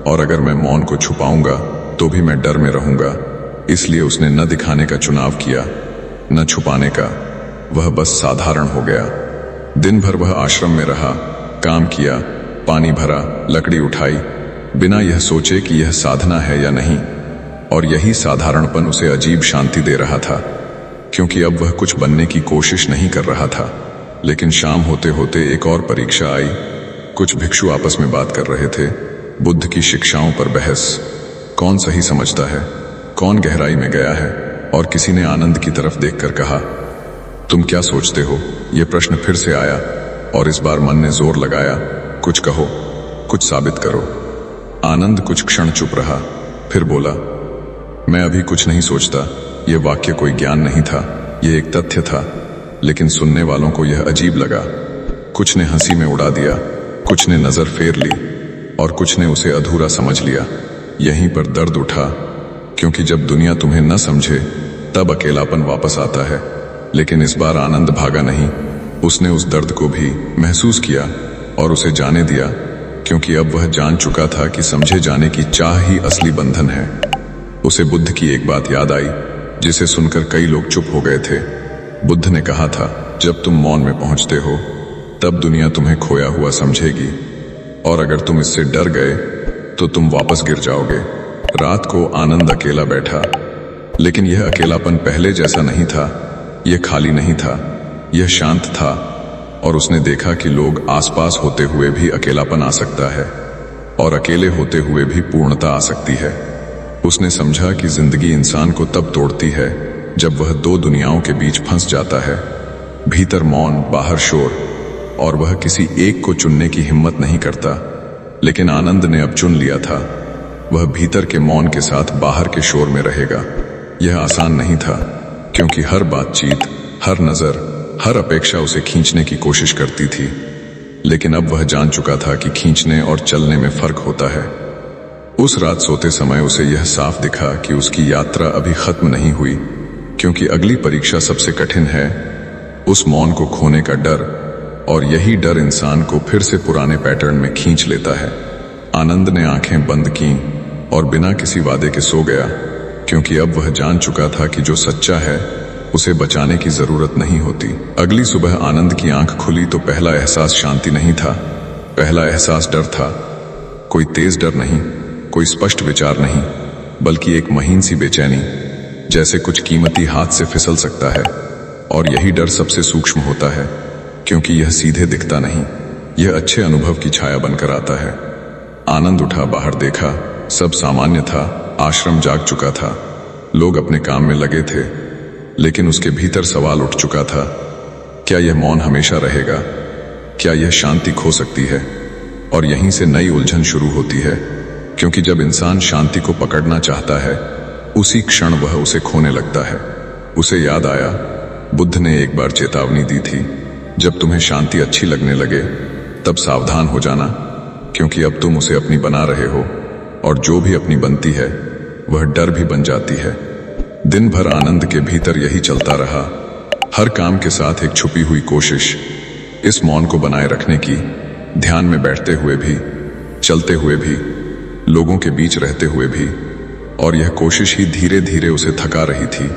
और अगर मैं मौन को छुपाऊंगा तो भी मैं डर में रहूंगा। इसलिए उसने न दिखाने का चुनाव किया, न छुपाने का। वह बस साधारण हो गया। दिन भर वह आश्रम में रहा, काम किया, पानी भरा, लकड़ी उठाई, बिना यह सोचे कि यह साधना है या नहीं। और यही साधारणपन उसे अजीब शांति दे रहा था, क्योंकि अब वह कुछ बनने की कोशिश नहीं कर रहा था। लेकिन शाम होते होते एक और परीक्षा आई। कुछ भिक्षु आपस में बात कर रहे थे, बुद्ध की शिक्षाओं पर बहस, कौन सही समझता है, कौन गहराई में गया है। और किसी ने आनंद की तरफ देखकर कहा, तुम क्या सोचते हो? यह प्रश्न फिर से आया, और इस बार मन ने जोर लगाया, कुछ कहो, कुछ साबित करो। आनंद कुछ क्षण चुप रहा, फिर बोला, मैं अभी कुछ नहीं सोचता। यह वाक्य कोई ज्ञान नहीं था, यह एक तथ्य था। लेकिन सुनने वालों को यह अजीब लगा। कुछ ने हंसी में उड़ा दिया, कुछ ने नजर फेर ली, और कुछ ने उसे अधूरा समझ लिया। यहीं पर दर्द उठा, क्योंकि जब दुनिया तुम्हें न समझे तब अकेलापन वापस आता है। लेकिन इस बार आनंद भागा नहीं, उसने उस दर्द को भी महसूस किया और उसे जाने दिया, क्योंकि अब वह जान चुका था कि समझे जाने की चाह ही असली बंधन है। उसे बुद्ध की एक बात याद आई, जिसे सुनकर कई लोग चुप हो गए थे। बुद्ध ने कहा था, जब तुम मौन में पहुंचते हो तब दुनिया तुम्हें खोया हुआ समझेगी, और अगर तुम इससे डर गए तो तुम वापस गिर जाओगे। रात को आनंद अकेला बैठा, लेकिन यह अकेलापन पहले जैसा नहीं था। यह खाली नहीं था, यह शांत था। और उसने देखा कि लोग आसपास होते हुए भी अकेलापन आ सकता है, और अकेले होते हुए भी पूर्णता आ सकती है। उसने समझा कि जिंदगी इंसान को तब तोड़ती है जब वह दो दुनियाओं के बीच फंस जाता है, भीतर मौन, बाहर शोर, और वह किसी एक को चुनने की हिम्मत नहीं करता। लेकिन आनंद ने अब चुन लिया था, वह भीतर के मौन के साथ बाहर के शोर में रहेगा। यह आसान नहीं था, क्योंकि हर बातचीत, हर नजर, हर अपेक्षा उसे खींचने की कोशिश करती थी। लेकिन अब वह जान चुका था कि खींचने और चलने में फर्क होता है। उस रात सोते समय उसे यह साफ दिखा कि उसकी यात्रा अभी खत्म नहीं हुई, क्योंकि अगली परीक्षा सबसे कठिन है, उस मौन को खोने का डर। और यही डर इंसान को फिर से पुराने पैटर्न में खींच लेता है। आनंद ने आंखें बंद की और बिना किसी वादे के सो गया, क्योंकि अब वह जान चुका था कि जो सच्चा है उसे बचाने की जरूरत नहीं होती। अगली सुबह आनंद की आंख खुली तो पहला एहसास शांति नहीं था, पहला एहसास डर था। कोई तेज डर नहीं, कोई स्पष्ट विचार नहीं, बल्कि एक महीन सी बेचैनी, जैसे कुछ कीमती हाथ से फिसल सकता है। और यही डर सबसे सूक्ष्म होता है, क्योंकि यह सीधे दिखता नहीं, यह अच्छे अनुभव की छाया बनकर आता है। आनंद उठा, बाहर देखा, सब सामान्य था। आश्रम जाग चुका था, लोग अपने काम में लगे थे। लेकिन उसके भीतर सवाल उठ चुका था, क्या यह मौन हमेशा रहेगा? क्या यह शांति खो सकती है? और यहीं से नई उलझन शुरू होती है, क्योंकि जब इंसान शांति को पकड़ना चाहता है, उसी क्षण वह उसे खोने लगता है। उसे याद आया, बुद्ध ने एक बार चेतावनी दी थी, जब तुम्हें शांति अच्छी लगने लगे तब सावधान हो जाना, क्योंकि अब तुम उसे अपनी बना रहे हो, और जो भी अपनी बनती है वह डर भी बन जाती है। दिन भर आनंद के भीतर यही चलता रहा, हर काम के साथ एक छुपी हुई कोशिश, इस मौन को बनाए रखने की, ध्यान में बैठते हुए भी, चलते हुए भी, लोगों के बीच रहते हुए भी। और यह कोशिश ही धीरे धीरे उसे थका रही थी,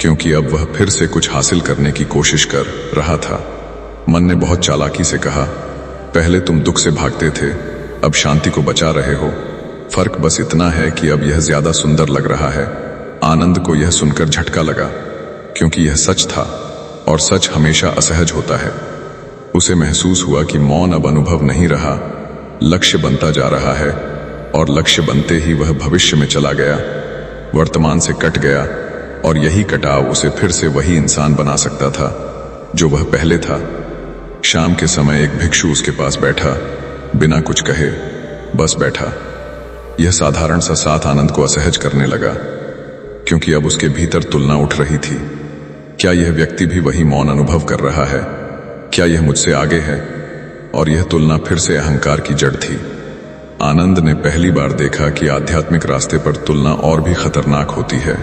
क्योंकि अब वह फिर से कुछ हासिल करने की कोशिश कर रहा था। मन ने बहुत चालाकी से कहा, पहले तुम दुख से भागते थे, अब शांति को बचा रहे हो। फर्क बस इतना है कि अब यह ज्यादा सुंदर लग रहा है। आनंद को यह सुनकर झटका लगा, क्योंकि यह सच था, और सच हमेशा असहज होता है। उसे महसूस हुआ कि मौन अब अनुभव नहीं रहा, लक्ष्य बनता जा रहा है, और लक्ष्य बनते ही वह भविष्य में चला गया, वर्तमान से कट गया। और यही कटाव उसे फिर से वही इंसान बना सकता था जो वह पहले था। शाम के समय एक भिक्षु उसके पास बैठा, बिना कुछ कहे, बस बैठा। यह साधारण सा साथ आनंद को असहज करने लगा, क्योंकि अब उसके भीतर तुलना उठ रही थी। क्या यह व्यक्ति भी वही मौन अनुभव कर रहा है? क्या यह मुझसे आगे है? और यह तुलना फिर से अहंकार की जड़ थी। आनंद ने पहली बार देखा कि आध्यात्मिक रास्ते पर तुलना और भी खतरनाक होती है,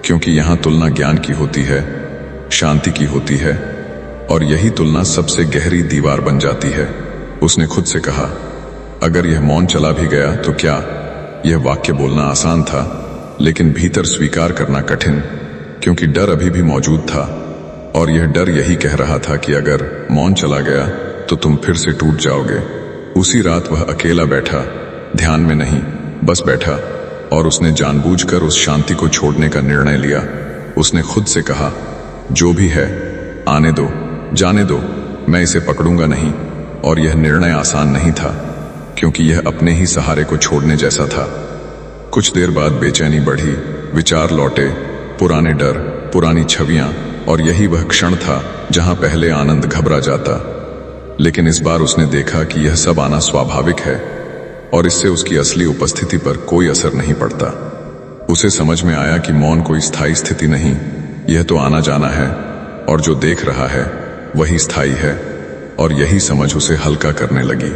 क्योंकि यहां तुलना ज्ञान की होती है, शांति की होती है, और यही तुलना सबसे गहरी दीवार बन जाती है। उसने खुद से कहा, अगर यह मौन चला भी गया तो क्या? यह वाक्य बोलना आसान था, लेकिन भीतर स्वीकार करना कठिन, क्योंकि डर अभी भी मौजूद था। और यह डर यही कह रहा था कि अगर मौन चला गया तो तुम फिर से टूट जाओगे। उसी रात वह अकेला बैठा, ध्यान में नहीं, बस बैठा, और उसने जानबूझकर उस शांति को छोड़ने का निर्णय लिया। उसने खुद से कहा, जो भी है आने दो, जाने दो, मैं इसे पकड़ूंगा नहीं। और यह निर्णय आसान नहीं था, क्योंकि यह अपने ही सहारे को छोड़ने जैसा था। कुछ देर बाद बेचैनी बढ़ी, विचार लौटे, पुराने डर, पुरानी छवियां, और यही वह क्षण था जहां पहले आनंद घबरा जाता। लेकिन इस बार उसने देखा कि यह सब आना स्वाभाविक है, और इससे उसकी असली उपस्थिति पर कोई असर नहीं पड़ता। उसे समझ में आया कि मौन कोई स्थायी स्थिति नहीं, यह तो आना जाना है, और जो देख रहा है वही स्थायी है। और यही समझ उसे हल्का करने लगी।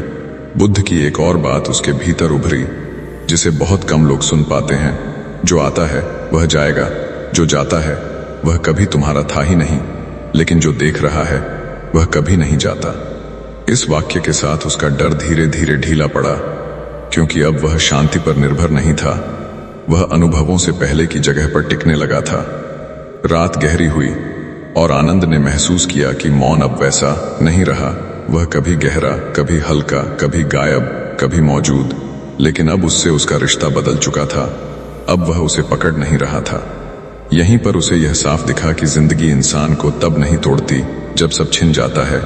बुद्ध की एक और बात उसके भीतर उभरी, जिसे बहुत कम लोग सुन पाते हैं। जो आता है वह जाएगा, जो जाता है वह कभी तुम्हारा था ही नहीं, लेकिन जो देख रहा है वह कभी नहीं जाता। इस वाक्य के साथ उसका डर धीरे धीरे ढीला पड़ा, क्योंकि अब वह शांति पर निर्भर नहीं था, वह अनुभवों से पहले की जगह पर टिकने लगा था। रात गहरी हुई और आनंद ने महसूस किया कि मौन अब वैसा नहीं रहा। वह कभी गहरा, कभी हल्का, कभी गायब, कभी मौजूद, लेकिन अब उससे उसका रिश्ता बदल चुका था। अब वह उसे पकड़ नहीं रहा था। यहीं पर उसे यह साफ दिखा कि जिंदगी इंसान को तब नहीं तोड़ती जब सब छिन जाता है।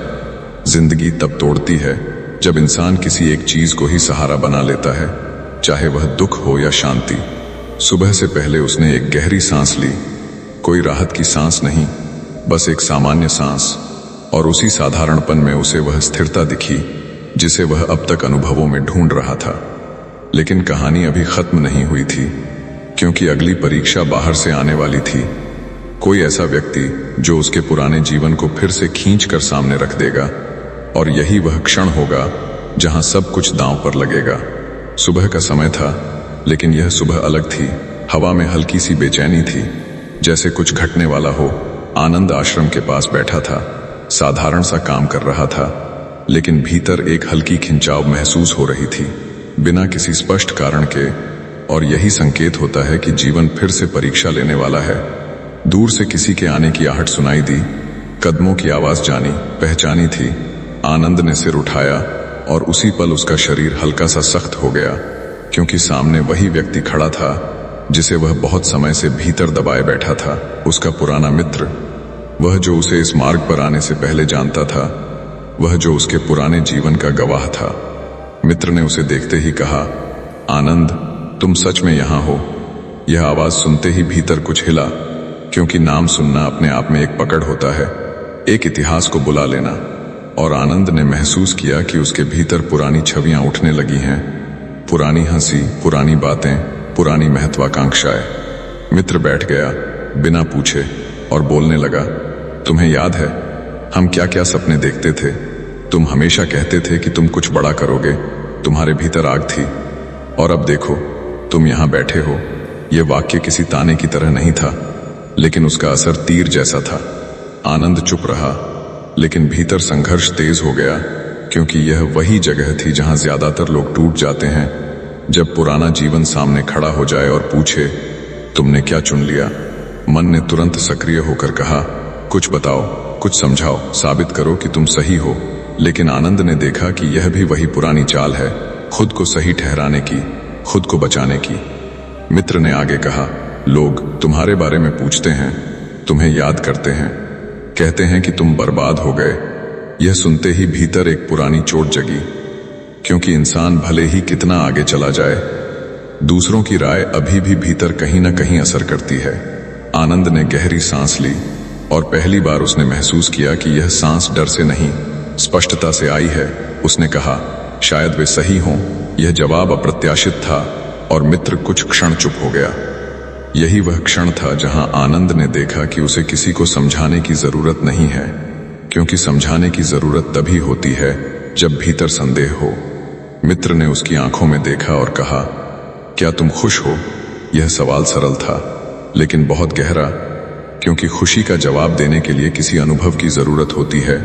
जिंदगी तब तोड़ती है जब इंसान किसी एक चीज को ही सहारा बना लेता है, चाहे वह दुख हो या शांति। सुबह से पहले उसने एक गहरी सांस ली, कोई राहत की सांस नहीं, बस एक सामान्य सांस। और उसी साधारणपन में उसे वह स्थिरता दिखी जिसे वह अब तक अनुभवों में ढूंढ रहा था। लेकिन कहानी अभी खत्म नहीं हुई थी, क्योंकि अगली परीक्षा बाहर से आने वाली थी। कोई ऐसा व्यक्ति जो उसके पुराने जीवन को फिर से खींच कर सामने रख देगा, और यही वह क्षण होगा जहां सब कुछ दांव पर लगेगा। सुबह का समय था, लेकिन यह सुबह अलग थी। हवा में हल्की सी बेचैनी थी, जैसे कुछ घटने वाला हो। आनंद आश्रम के पास बैठा था, साधारण सा काम कर रहा था, लेकिन भीतर एक हल्की खिंचाव महसूस हो रही थी, बिना किसी स्पष्ट कारण के। और यही संकेत होता है कि जीवन फिर से परीक्षा लेने वाला है। दूर से किसी के आने की आहट सुनाई दी, कदमों की आवाज जानी पहचानी थी। आनंद ने सिर उठाया और उसी पल उसका शरीर हल्का सा सख्त हो गया, क्योंकि सामने वही व्यक्ति खड़ा था जिसे वह बहुत समय से भीतर दबाए बैठा था। उसका पुराना मित्र, वह जो उसे इस मार्ग पर आने से पहले जानता था, वह जो उसके पुराने जीवन का गवाह था। मित्र ने उसे देखते ही कहा, आनंद, तुम सच में यहां हो? यह आवाज सुनते ही भीतर कुछ हिला, क्योंकि नाम सुनना अपने आप में एक पकड़ होता है, एक इतिहास को बुला लेना। और आनंद ने महसूस किया कि उसके भीतर पुरानी छवियां उठने लगी हैं, पुरानी हंसी, पुरानी बातें, पुरानी महत्वाकांक्षाएं। मित्र बैठ गया बिना पूछे और बोलने लगा, तुम्हें याद है हम क्या क्या सपने देखते थे? तुम हमेशा कहते थे कि तुम कुछ बड़ा करोगे, तुम्हारे भीतर आग थी, और अब देखो तुम यहां बैठे हो। यह वाक्य किसी ताने की तरह नहीं था, लेकिन उसका असर तीर जैसा था। आनंद चुप रहा, लेकिन भीतर संघर्ष तेज हो गया, क्योंकि यह वही जगह थी जहां ज्यादातर लोग टूट जाते हैं, जब पुराना जीवन सामने खड़ा हो जाए और पूछे, तुमने क्या चुन लिया? मन ने तुरंत सक्रिय होकर कहा, कुछ बताओ, कुछ समझाओ, साबित करो कि तुम सही हो। लेकिन आनंद ने देखा कि यह भी वही पुरानी चाल है, खुद को सही ठहराने की, खुद को बचाने की। मित्र ने आगे कहा, लोग तुम्हारे बारे में पूछते हैं, तुम्हें याद करते हैं, कहते हैं कि तुम बर्बाद हो गए। यह सुनते ही भीतर एक पुरानी चोट जगी, क्योंकि इंसान भले ही कितना आगे चला जाए, दूसरों की राय अभी भी भीतर कहीं ना कहीं असर करती है। आनंद ने गहरी सांस ली, और पहली बार उसने महसूस किया कि यह सांस डर से नहीं, स्पष्टता से आई है। उसने कहा, शायद वे सही हों, यह जवाब अप्रत्याशित था और मित्र कुछ क्षण चुप हो गया। यही वह क्षण था जहां आनंद ने देखा कि उसे किसी को समझाने की जरूरत नहीं है, क्योंकि समझाने की जरूरत तभी होती है जब भीतर संदेह हो। मित्र ने उसकी आंखों में देखा और कहा, क्या तुम खुश हो? यह सवाल सरल था, लेकिन बहुत गहरा, क्योंकि खुशी का जवाब देने के लिए किसी अनुभव की जरूरत होती है,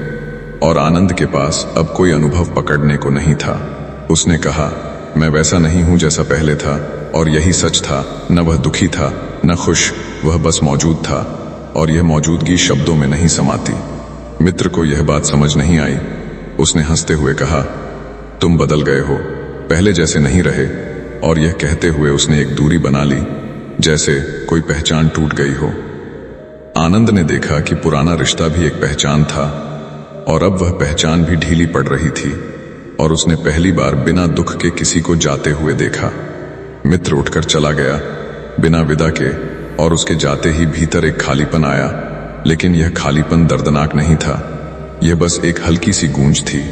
और आनंद के पास अब कोई अनुभव पकड़ने को नहीं था। उसने कहा, मैं वैसा नहीं हूं जैसा पहले था, और यही सच था। न वह दुखी था, न खुश, वह बस मौजूद था, और यह मौजूदगी शब्दों में नहीं समाती। मित्र को यह बात समझ नहीं आई। उसने हंसते हुए कहा, तुम बदल गए हो, पहले जैसे नहीं रहे। और यह कहते हुए उसने एक दूरी बना ली, जैसे कोई पहचान टूट गई हो। आनंद ने देखा कि पुराना रिश्ता भी एक पहचान था, और अब वह पहचान भी ढीली पड़ रही थी, और उसने पहली बार बिना दुख के किसी को जाते हुए देखा। मित्र उठकर चला गया बिना विदा के, और उसके जाते ही भीतर एक खालीपन आया। लेकिन यह खालीपन दर्दनाक नहीं था, यह बस एक हल्की सी गूंज थी,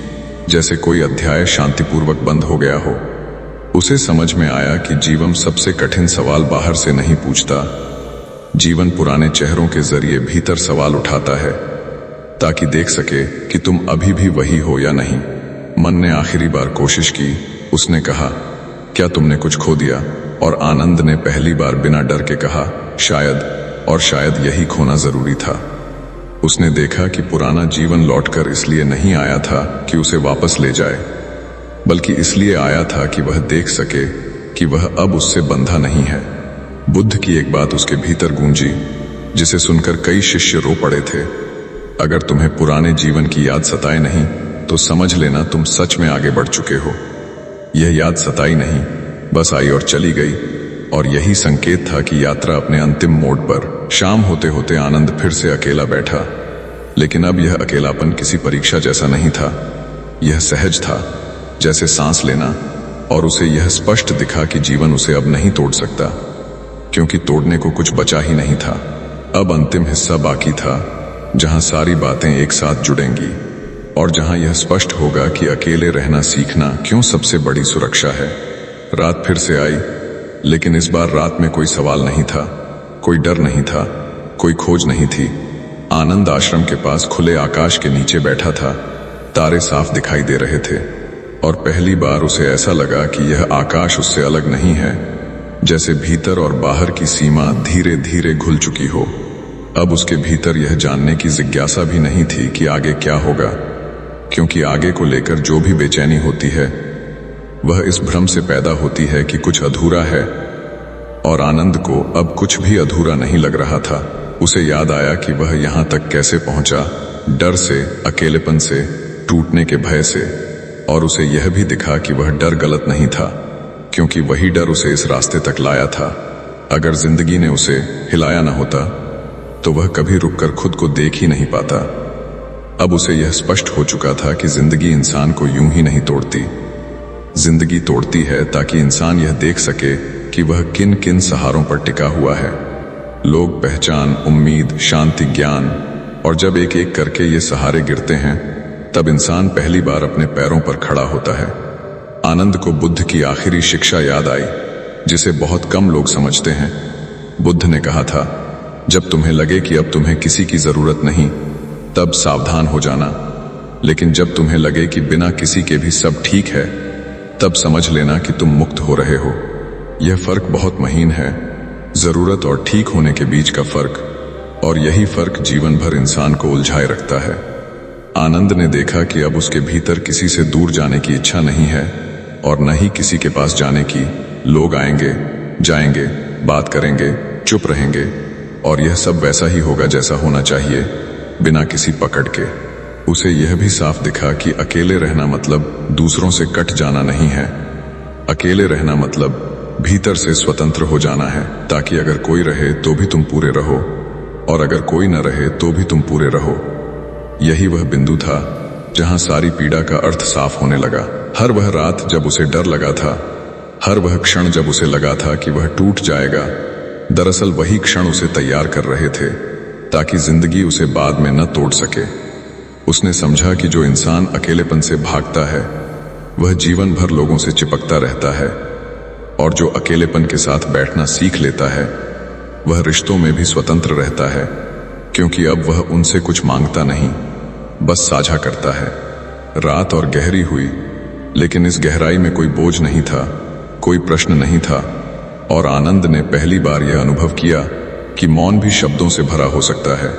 जैसे कोई अध्याय शांतिपूर्वक बंद हो गया हो। उसे समझ में आया कि जीवन सबसे कठिन सवाल बाहर से नहीं पूछता। जीवन पुराने चेहरों के जरिए भीतर सवाल उठाता है, ताकि देख सके कि तुम अभी भी वही हो या नहीं। मन ने आखिरी बार कोशिश की। उसने कहा, क्या तुमने कुछ खो दिया? और आनंद ने पहली बार बिना डर के कहा, शायद। और शायद यही खोना जरूरी था। उसने देखा कि पुराना जीवन लौटकर इसलिए नहीं आया था कि उसे वापस ले जाए, बल्कि इसलिए आया था कि वह देख सके कि वह अब उससे बंधा नहीं है। बुद्ध की एक बात उसके भीतर गूंजी, जिसे सुनकर कई शिष्य रो पड़े थे। अगर तुम्हें पुराने जीवन की याद सताए नहीं, तो समझ लेना तुम सच में आगे बढ़ चुके हो। यह याद सताई नहीं, बस आई और चली गई, और यही संकेत था कि यात्रा अपने अंतिम मोड़ पर। शाम होते होते आनंद फिर से अकेला बैठा, लेकिन अब यह अकेलापन किसी परीक्षा जैसा नहीं था। यह सहज था, जैसे सांस लेना, और उसे यह स्पष्ट दिखा कि जीवन उसे अब नहीं तोड़ सकता, क्योंकि तोड़ने को कुछ बचा ही नहीं था। अब अंतिम हिस्सा बाकी था, जहां सारी बातें एक साथ जुड़ेंगी, और जहां यह स्पष्ट होगा कि अकेले रहना सीखना क्यों सबसे बड़ी सुरक्षा है। रात फिर से आई, लेकिन इस बार रात में कोई सवाल नहीं था, कोई डर नहीं था, कोई खोज नहीं थी। आनंद आश्रम के पास खुले आकाश के नीचे बैठा था। तारे साफ दिखाई दे रहे थे, और पहली बार उसे ऐसा लगा कि यह आकाश उससे अलग नहीं है, जैसे भीतर और बाहर की सीमा धीरे धीरे घुल चुकी हो। अब उसके भीतर यह जानने की जिज्ञासा भी नहीं थी कि आगे क्या होगा, क्योंकि आगे को लेकर जो भी बेचैनी होती है, वह इस भ्रम से पैदा होती है कि कुछ अधूरा है। और आनंद को अब कुछ भी अधूरा नहीं लग रहा था। उसे याद आया कि वह यहां तक कैसे पहुंचा, डर से, अकेलेपन से, टूटने के भय से। और उसे यह भी दिखा कि वह डर गलत नहीं था, क्योंकि वही डर उसे इस रास्ते तक लाया था। अगर जिंदगी ने उसे हिलाया न होता, तो वह कभी रुककर खुद को देख ही नहीं पाता। अब उसे यह स्पष्ट हो चुका था कि जिंदगी इंसान को यूं ही नहीं तोड़ती। जिंदगी तोड़ती है ताकि इंसान यह देख सके कि वह किन किन सहारों पर टिका हुआ है। लोग, पहचान, उम्मीद, शांति, ज्ञान। और जब एक एक करके ये सहारे गिरते हैं, तब इंसान पहली बार अपने पैरों पर खड़ा होता है। आनंद को बुद्ध की आखिरी शिक्षा याद आई, जिसे बहुत कम लोग समझते हैं। बुद्ध ने कहा था, जब तुम्हें लगे कि अब तुम्हें किसी की जरूरत नहीं, तब सावधान हो जाना। लेकिन जब तुम्हें लगे कि बिना किसी के भी सब ठीक है, तब समझ लेना कि तुम मुक्त हो रहे हो। यह फर्क बहुत महीन है, जरूरत और ठीक होने के बीच का फर्क, और यही फर्क जीवन भर इंसान को उलझाए रखता है। आनंद ने देखा कि अब उसके भीतर किसी से दूर जाने की इच्छा नहीं है, और न ही किसी के पास जाने की। लोग आएंगे, जाएंगे, बात करेंगे, चुप रहेंगे, और यह सब वैसा ही होगा जैसा होना चाहिए, बिना किसी पकड़ के। उसे यह भी साफ दिखा कि अकेले रहना मतलब दूसरों से कट जाना नहीं है। अकेले रहना मतलब भीतर से स्वतंत्र हो जाना है, ताकि अगर कोई रहे तो भी तुम पूरे रहो, और अगर कोई न रहे तो भी तुम पूरे रहो। यही वह बिंदु था जहां सारी पीड़ा का अर्थ साफ होने लगा। हर वह रात जब उसे डर लगा था, हर वह क्षण जब उसे लगा था कि वह टूट जाएगा, दरअसल वही क्षण उसे तैयार कर रहे थे, ताकि जिंदगी उसे बाद में न तोड़ सके। उसने समझा कि जो इंसान अकेलेपन से भागता है, वह जीवन भर लोगों से चिपकता रहता है, और जो अकेलेपन के साथ बैठना सीख लेता है वह रिश्तों में भी स्वतंत्र रहता है, क्योंकि अब वह उनसे कुछ मांगता नहीं, बस साझा करता है। रात और गहरी हुई, लेकिन इस गहराई में कोई बोझ नहीं था, कोई प्रश्न नहीं था, और आनंद ने पहली बार यह अनुभव किया कि मौन भी शब्दों से भरा हो सकता है,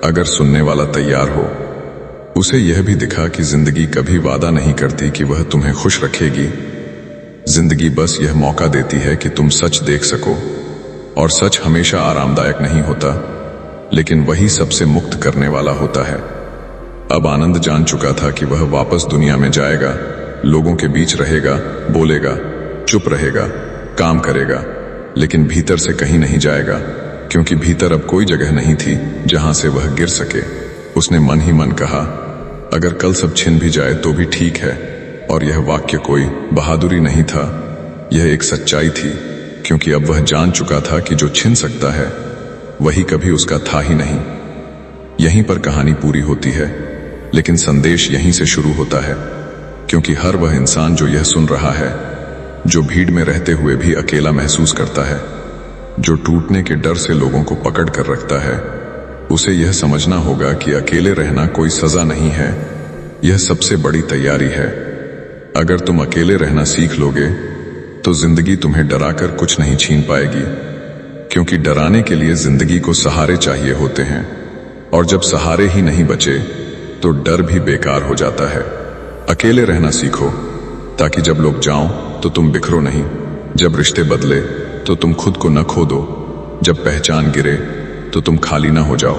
अगर सुनने वाला तैयार हो। उसे यह भी दिखा कि जिंदगी कभी वादा नहीं करती कि वह तुम्हें खुश रखेगी। जिंदगी बस यह मौका देती है कि तुम सच देख सको, और सच हमेशा आरामदायक नहीं होता, लेकिन वही सबसे मुक्त करने वाला होता है। अब आनंद जान चुका था कि वह वापस दुनिया में जाएगा, लोगों के बीच रहेगा, बोलेगा, चुप रहेगा, काम करेगा, लेकिन भीतर से कहीं नहीं जाएगा, क्योंकि भीतर अब कोई जगह नहीं थी जहां से वह गिर सके। उसने मन ही मन कहा, अगर कल सब छिन भी जाए तो भी ठीक है। और यह वाक्य कोई बहादुरी नहीं था, यह एक सच्चाई थी, क्योंकि अब वह जान चुका था कि जो छिन सकता है वही कभी उसका था ही नहीं। यहीं पर कहानी पूरी होती है, लेकिन संदेश यहीं से शुरू होता है, क्योंकि हर वह इंसान जो यह सुन रहा है, जो भीड़ में रहते हुए भी अकेला महसूस करता है, जो टूटने के डर से लोगों को पकड़ कर रखता है, उसे यह समझना होगा कि अकेले रहना कोई सजा नहीं है, यह सबसे बड़ी तैयारी है। अगर तुम अकेले रहना सीख लोगे तो जिंदगी तुम्हें डराकर कुछ नहीं छीन पाएगी, क्योंकि डराने के लिए जिंदगी को सहारे चाहिए होते हैं, और जब सहारे ही नहीं बचे तो डर भी बेकार हो जाता है। अकेले रहना सीखो, ताकि जब लोग जाओ तो तुम बिखरो नहीं, जब रिश्ते बदले तो तुम खुद को न खो दो, जब पहचान गिरे तो तुम खाली ना हो जाओ।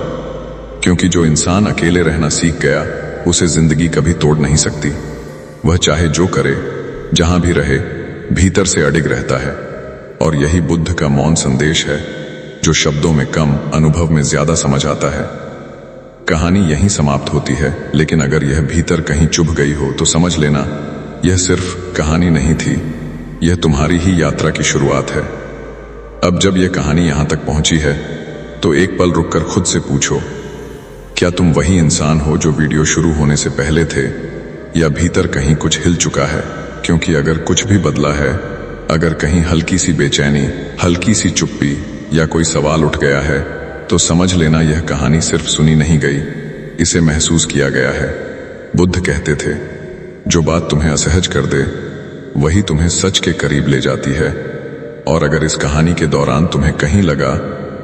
क्योंकि जो इंसान अकेले रहना सीख गया उसे जिंदगी कभी तोड़ नहीं सकती। वह चाहे जो करे, जहां भी रहे, भीतर से अडिग रहता है। और यही बुद्ध का मौन संदेश है, जो शब्दों में कम, अनुभव में ज्यादा समझ आता है। कहानी यहीं समाप्त होती है, लेकिन अगर यह भीतर कहीं चुभ गई हो तो समझ लेना यह सिर्फ कहानी नहीं थी, यह तुम्हारी ही यात्रा की शुरुआत है। अब जब यह कहानी यहां तक पहुंची है तो एक पल रुककर खुद से पूछो, क्या तुम वही इंसान हो जो वीडियो शुरू होने से पहले थे, या भीतर कहीं कुछ हिल चुका है? क्योंकि अगर कुछ भी बदला है, अगर कहीं हल्की सी बेचैनी, हल्की सी चुप्पी या कोई सवाल उठ गया है, तो समझ लेना यह कहानी सिर्फ सुनी नहीं गई, इसे महसूस किया गया है। बुद्ध कहते थे, जो बात तुम्हें असहज कर दे वही तुम्हें सच के करीब ले जाती है। और अगर इस कहानी के दौरान तुम्हें कहीं लगा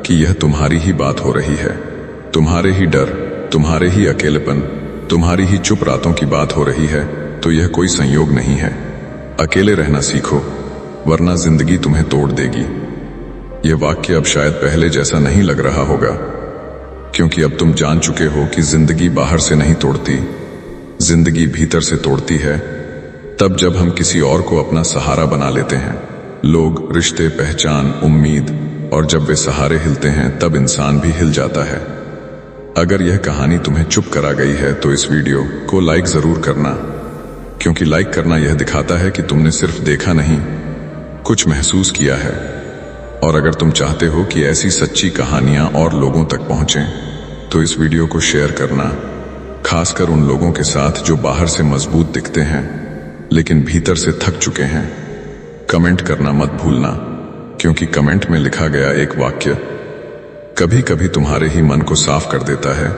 कि यह तुम्हारी ही बात हो रही है, तुम्हारे ही डर, तुम्हारे ही अकेलेपन, तुम्हारी ही चुप रातों की बात हो रही है, तो यह कोई संयोग नहीं है। अकेले रहना सीखो, वरना जिंदगी तुम्हें तोड़ देगी। यह वाक्य अब शायद पहले जैसा नहीं लग रहा होगा, क्योंकि अब तुम जान चुके हो कि जिंदगी बाहर से नहीं तोड़ती, जिंदगी भीतर से तोड़ती है। तब जब हम किसी और को अपना सहारा बना लेते हैं, लोग, रिश्ते, पहचान, उम्मीद, और जब वे सहारे हिलते हैं तब इंसान भी हिल जाता है। अगर यह कहानी तुम्हें चुप करा गई है तो इस वीडियो को लाइक जरूर करना, क्योंकि लाइक करना यह दिखाता है कि तुमने सिर्फ देखा नहीं, कुछ महसूस किया है। और अगर तुम चाहते हो कि ऐसी सच्ची कहानियां और लोगों तक पहुंचें, तो इस वीडियो को शेयर करना, खासकर उन लोगों के साथ जो बाहर से मजबूत दिखते हैं लेकिन भीतर से थक चुके हैं। कमेंट करना मत भूलना, क्योंकि कमेंट में लिखा गया एक वाक्य कभी कभी तुम्हारे ही मन को साफ कर देता है।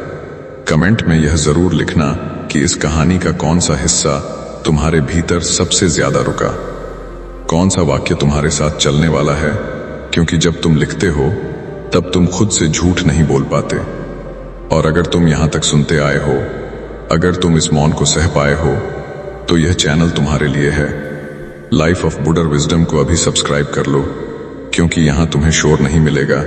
कमेंट में यह जरूर लिखना कि इस कहानी का कौन सा हिस्सा तुम्हारे भीतर सबसे ज्यादा रुका, कौन सा वाक्य तुम्हारे साथ चलने वाला है, क्योंकि जब तुम लिखते हो तब तुम खुद से झूठ नहीं बोल पाते। और अगर तुम यहां तक सुनते आए हो, अगर तुम इस मौन को सह पाए हो, तो यह चैनल तुम्हारे लिए है। लाइफ ऑफ बुडर विजडम को अभी सब्सक्राइब कर लो, क्योंकि यहां तुम्हें शोर नहीं मिलेगा,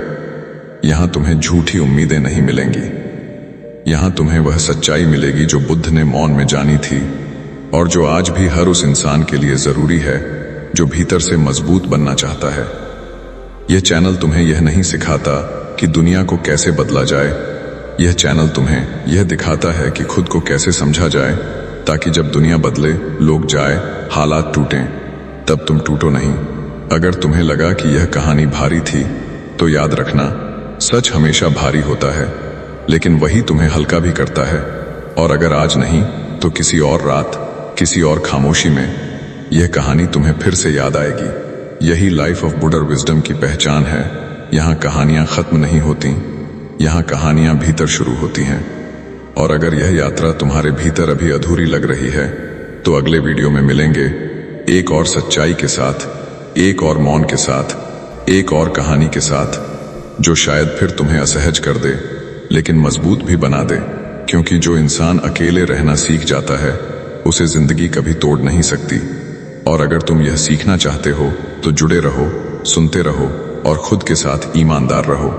यहां तुम्हें झूठी उम्मीदें नहीं मिलेंगी, यहां तुम्हें वह सच्चाई मिलेगी जो बुद्ध ने मौन में जानी थी, और जो आज भी हर उस इंसान के लिए जरूरी है जो भीतर से मजबूत बनना चाहता है। यह चैनल तुम्हें यह नहीं सिखाता कि दुनिया को कैसे बदला जाए, यह चैनल तुम्हें यह दिखाता है कि खुद को कैसे समझा जाए, ताकि जब दुनिया बदले, लोग जाए, हालात टूटें, तब तुम टूटो नहीं। अगर तुम्हें लगा कि यह कहानी भारी थी, तो याद रखना, सच हमेशा भारी होता है, लेकिन वही तुम्हें हल्का भी करता है। और अगर आज नहीं तो किसी और रात, किसी और खामोशी में यह कहानी तुम्हें फिर से याद आएगी। यही लाइफ ऑफ बुडर विजडम की पहचान है। यहाँ कहानियां खत्म नहीं होती, यहाँ कहानियां भीतर शुरू होती हैं। और अगर यह यात्रा तुम्हारे भीतर अभी अधूरी लग रही है तो अगले वीडियो में मिलेंगे एक और सच्चाई के साथ, एक और मौन के साथ, एक और कहानी के साथ, जो शायद फिर तुम्हें असहज कर दे लेकिन मजबूत भी बना दे। क्योंकि जो इंसान अकेले रहना सीख जाता है उसे जिंदगी कभी तोड़ नहीं सकती। और अगर तुम यह सीखना चाहते हो तो जुड़े रहो, सुनते रहो और खुद के साथ ईमानदार रहो।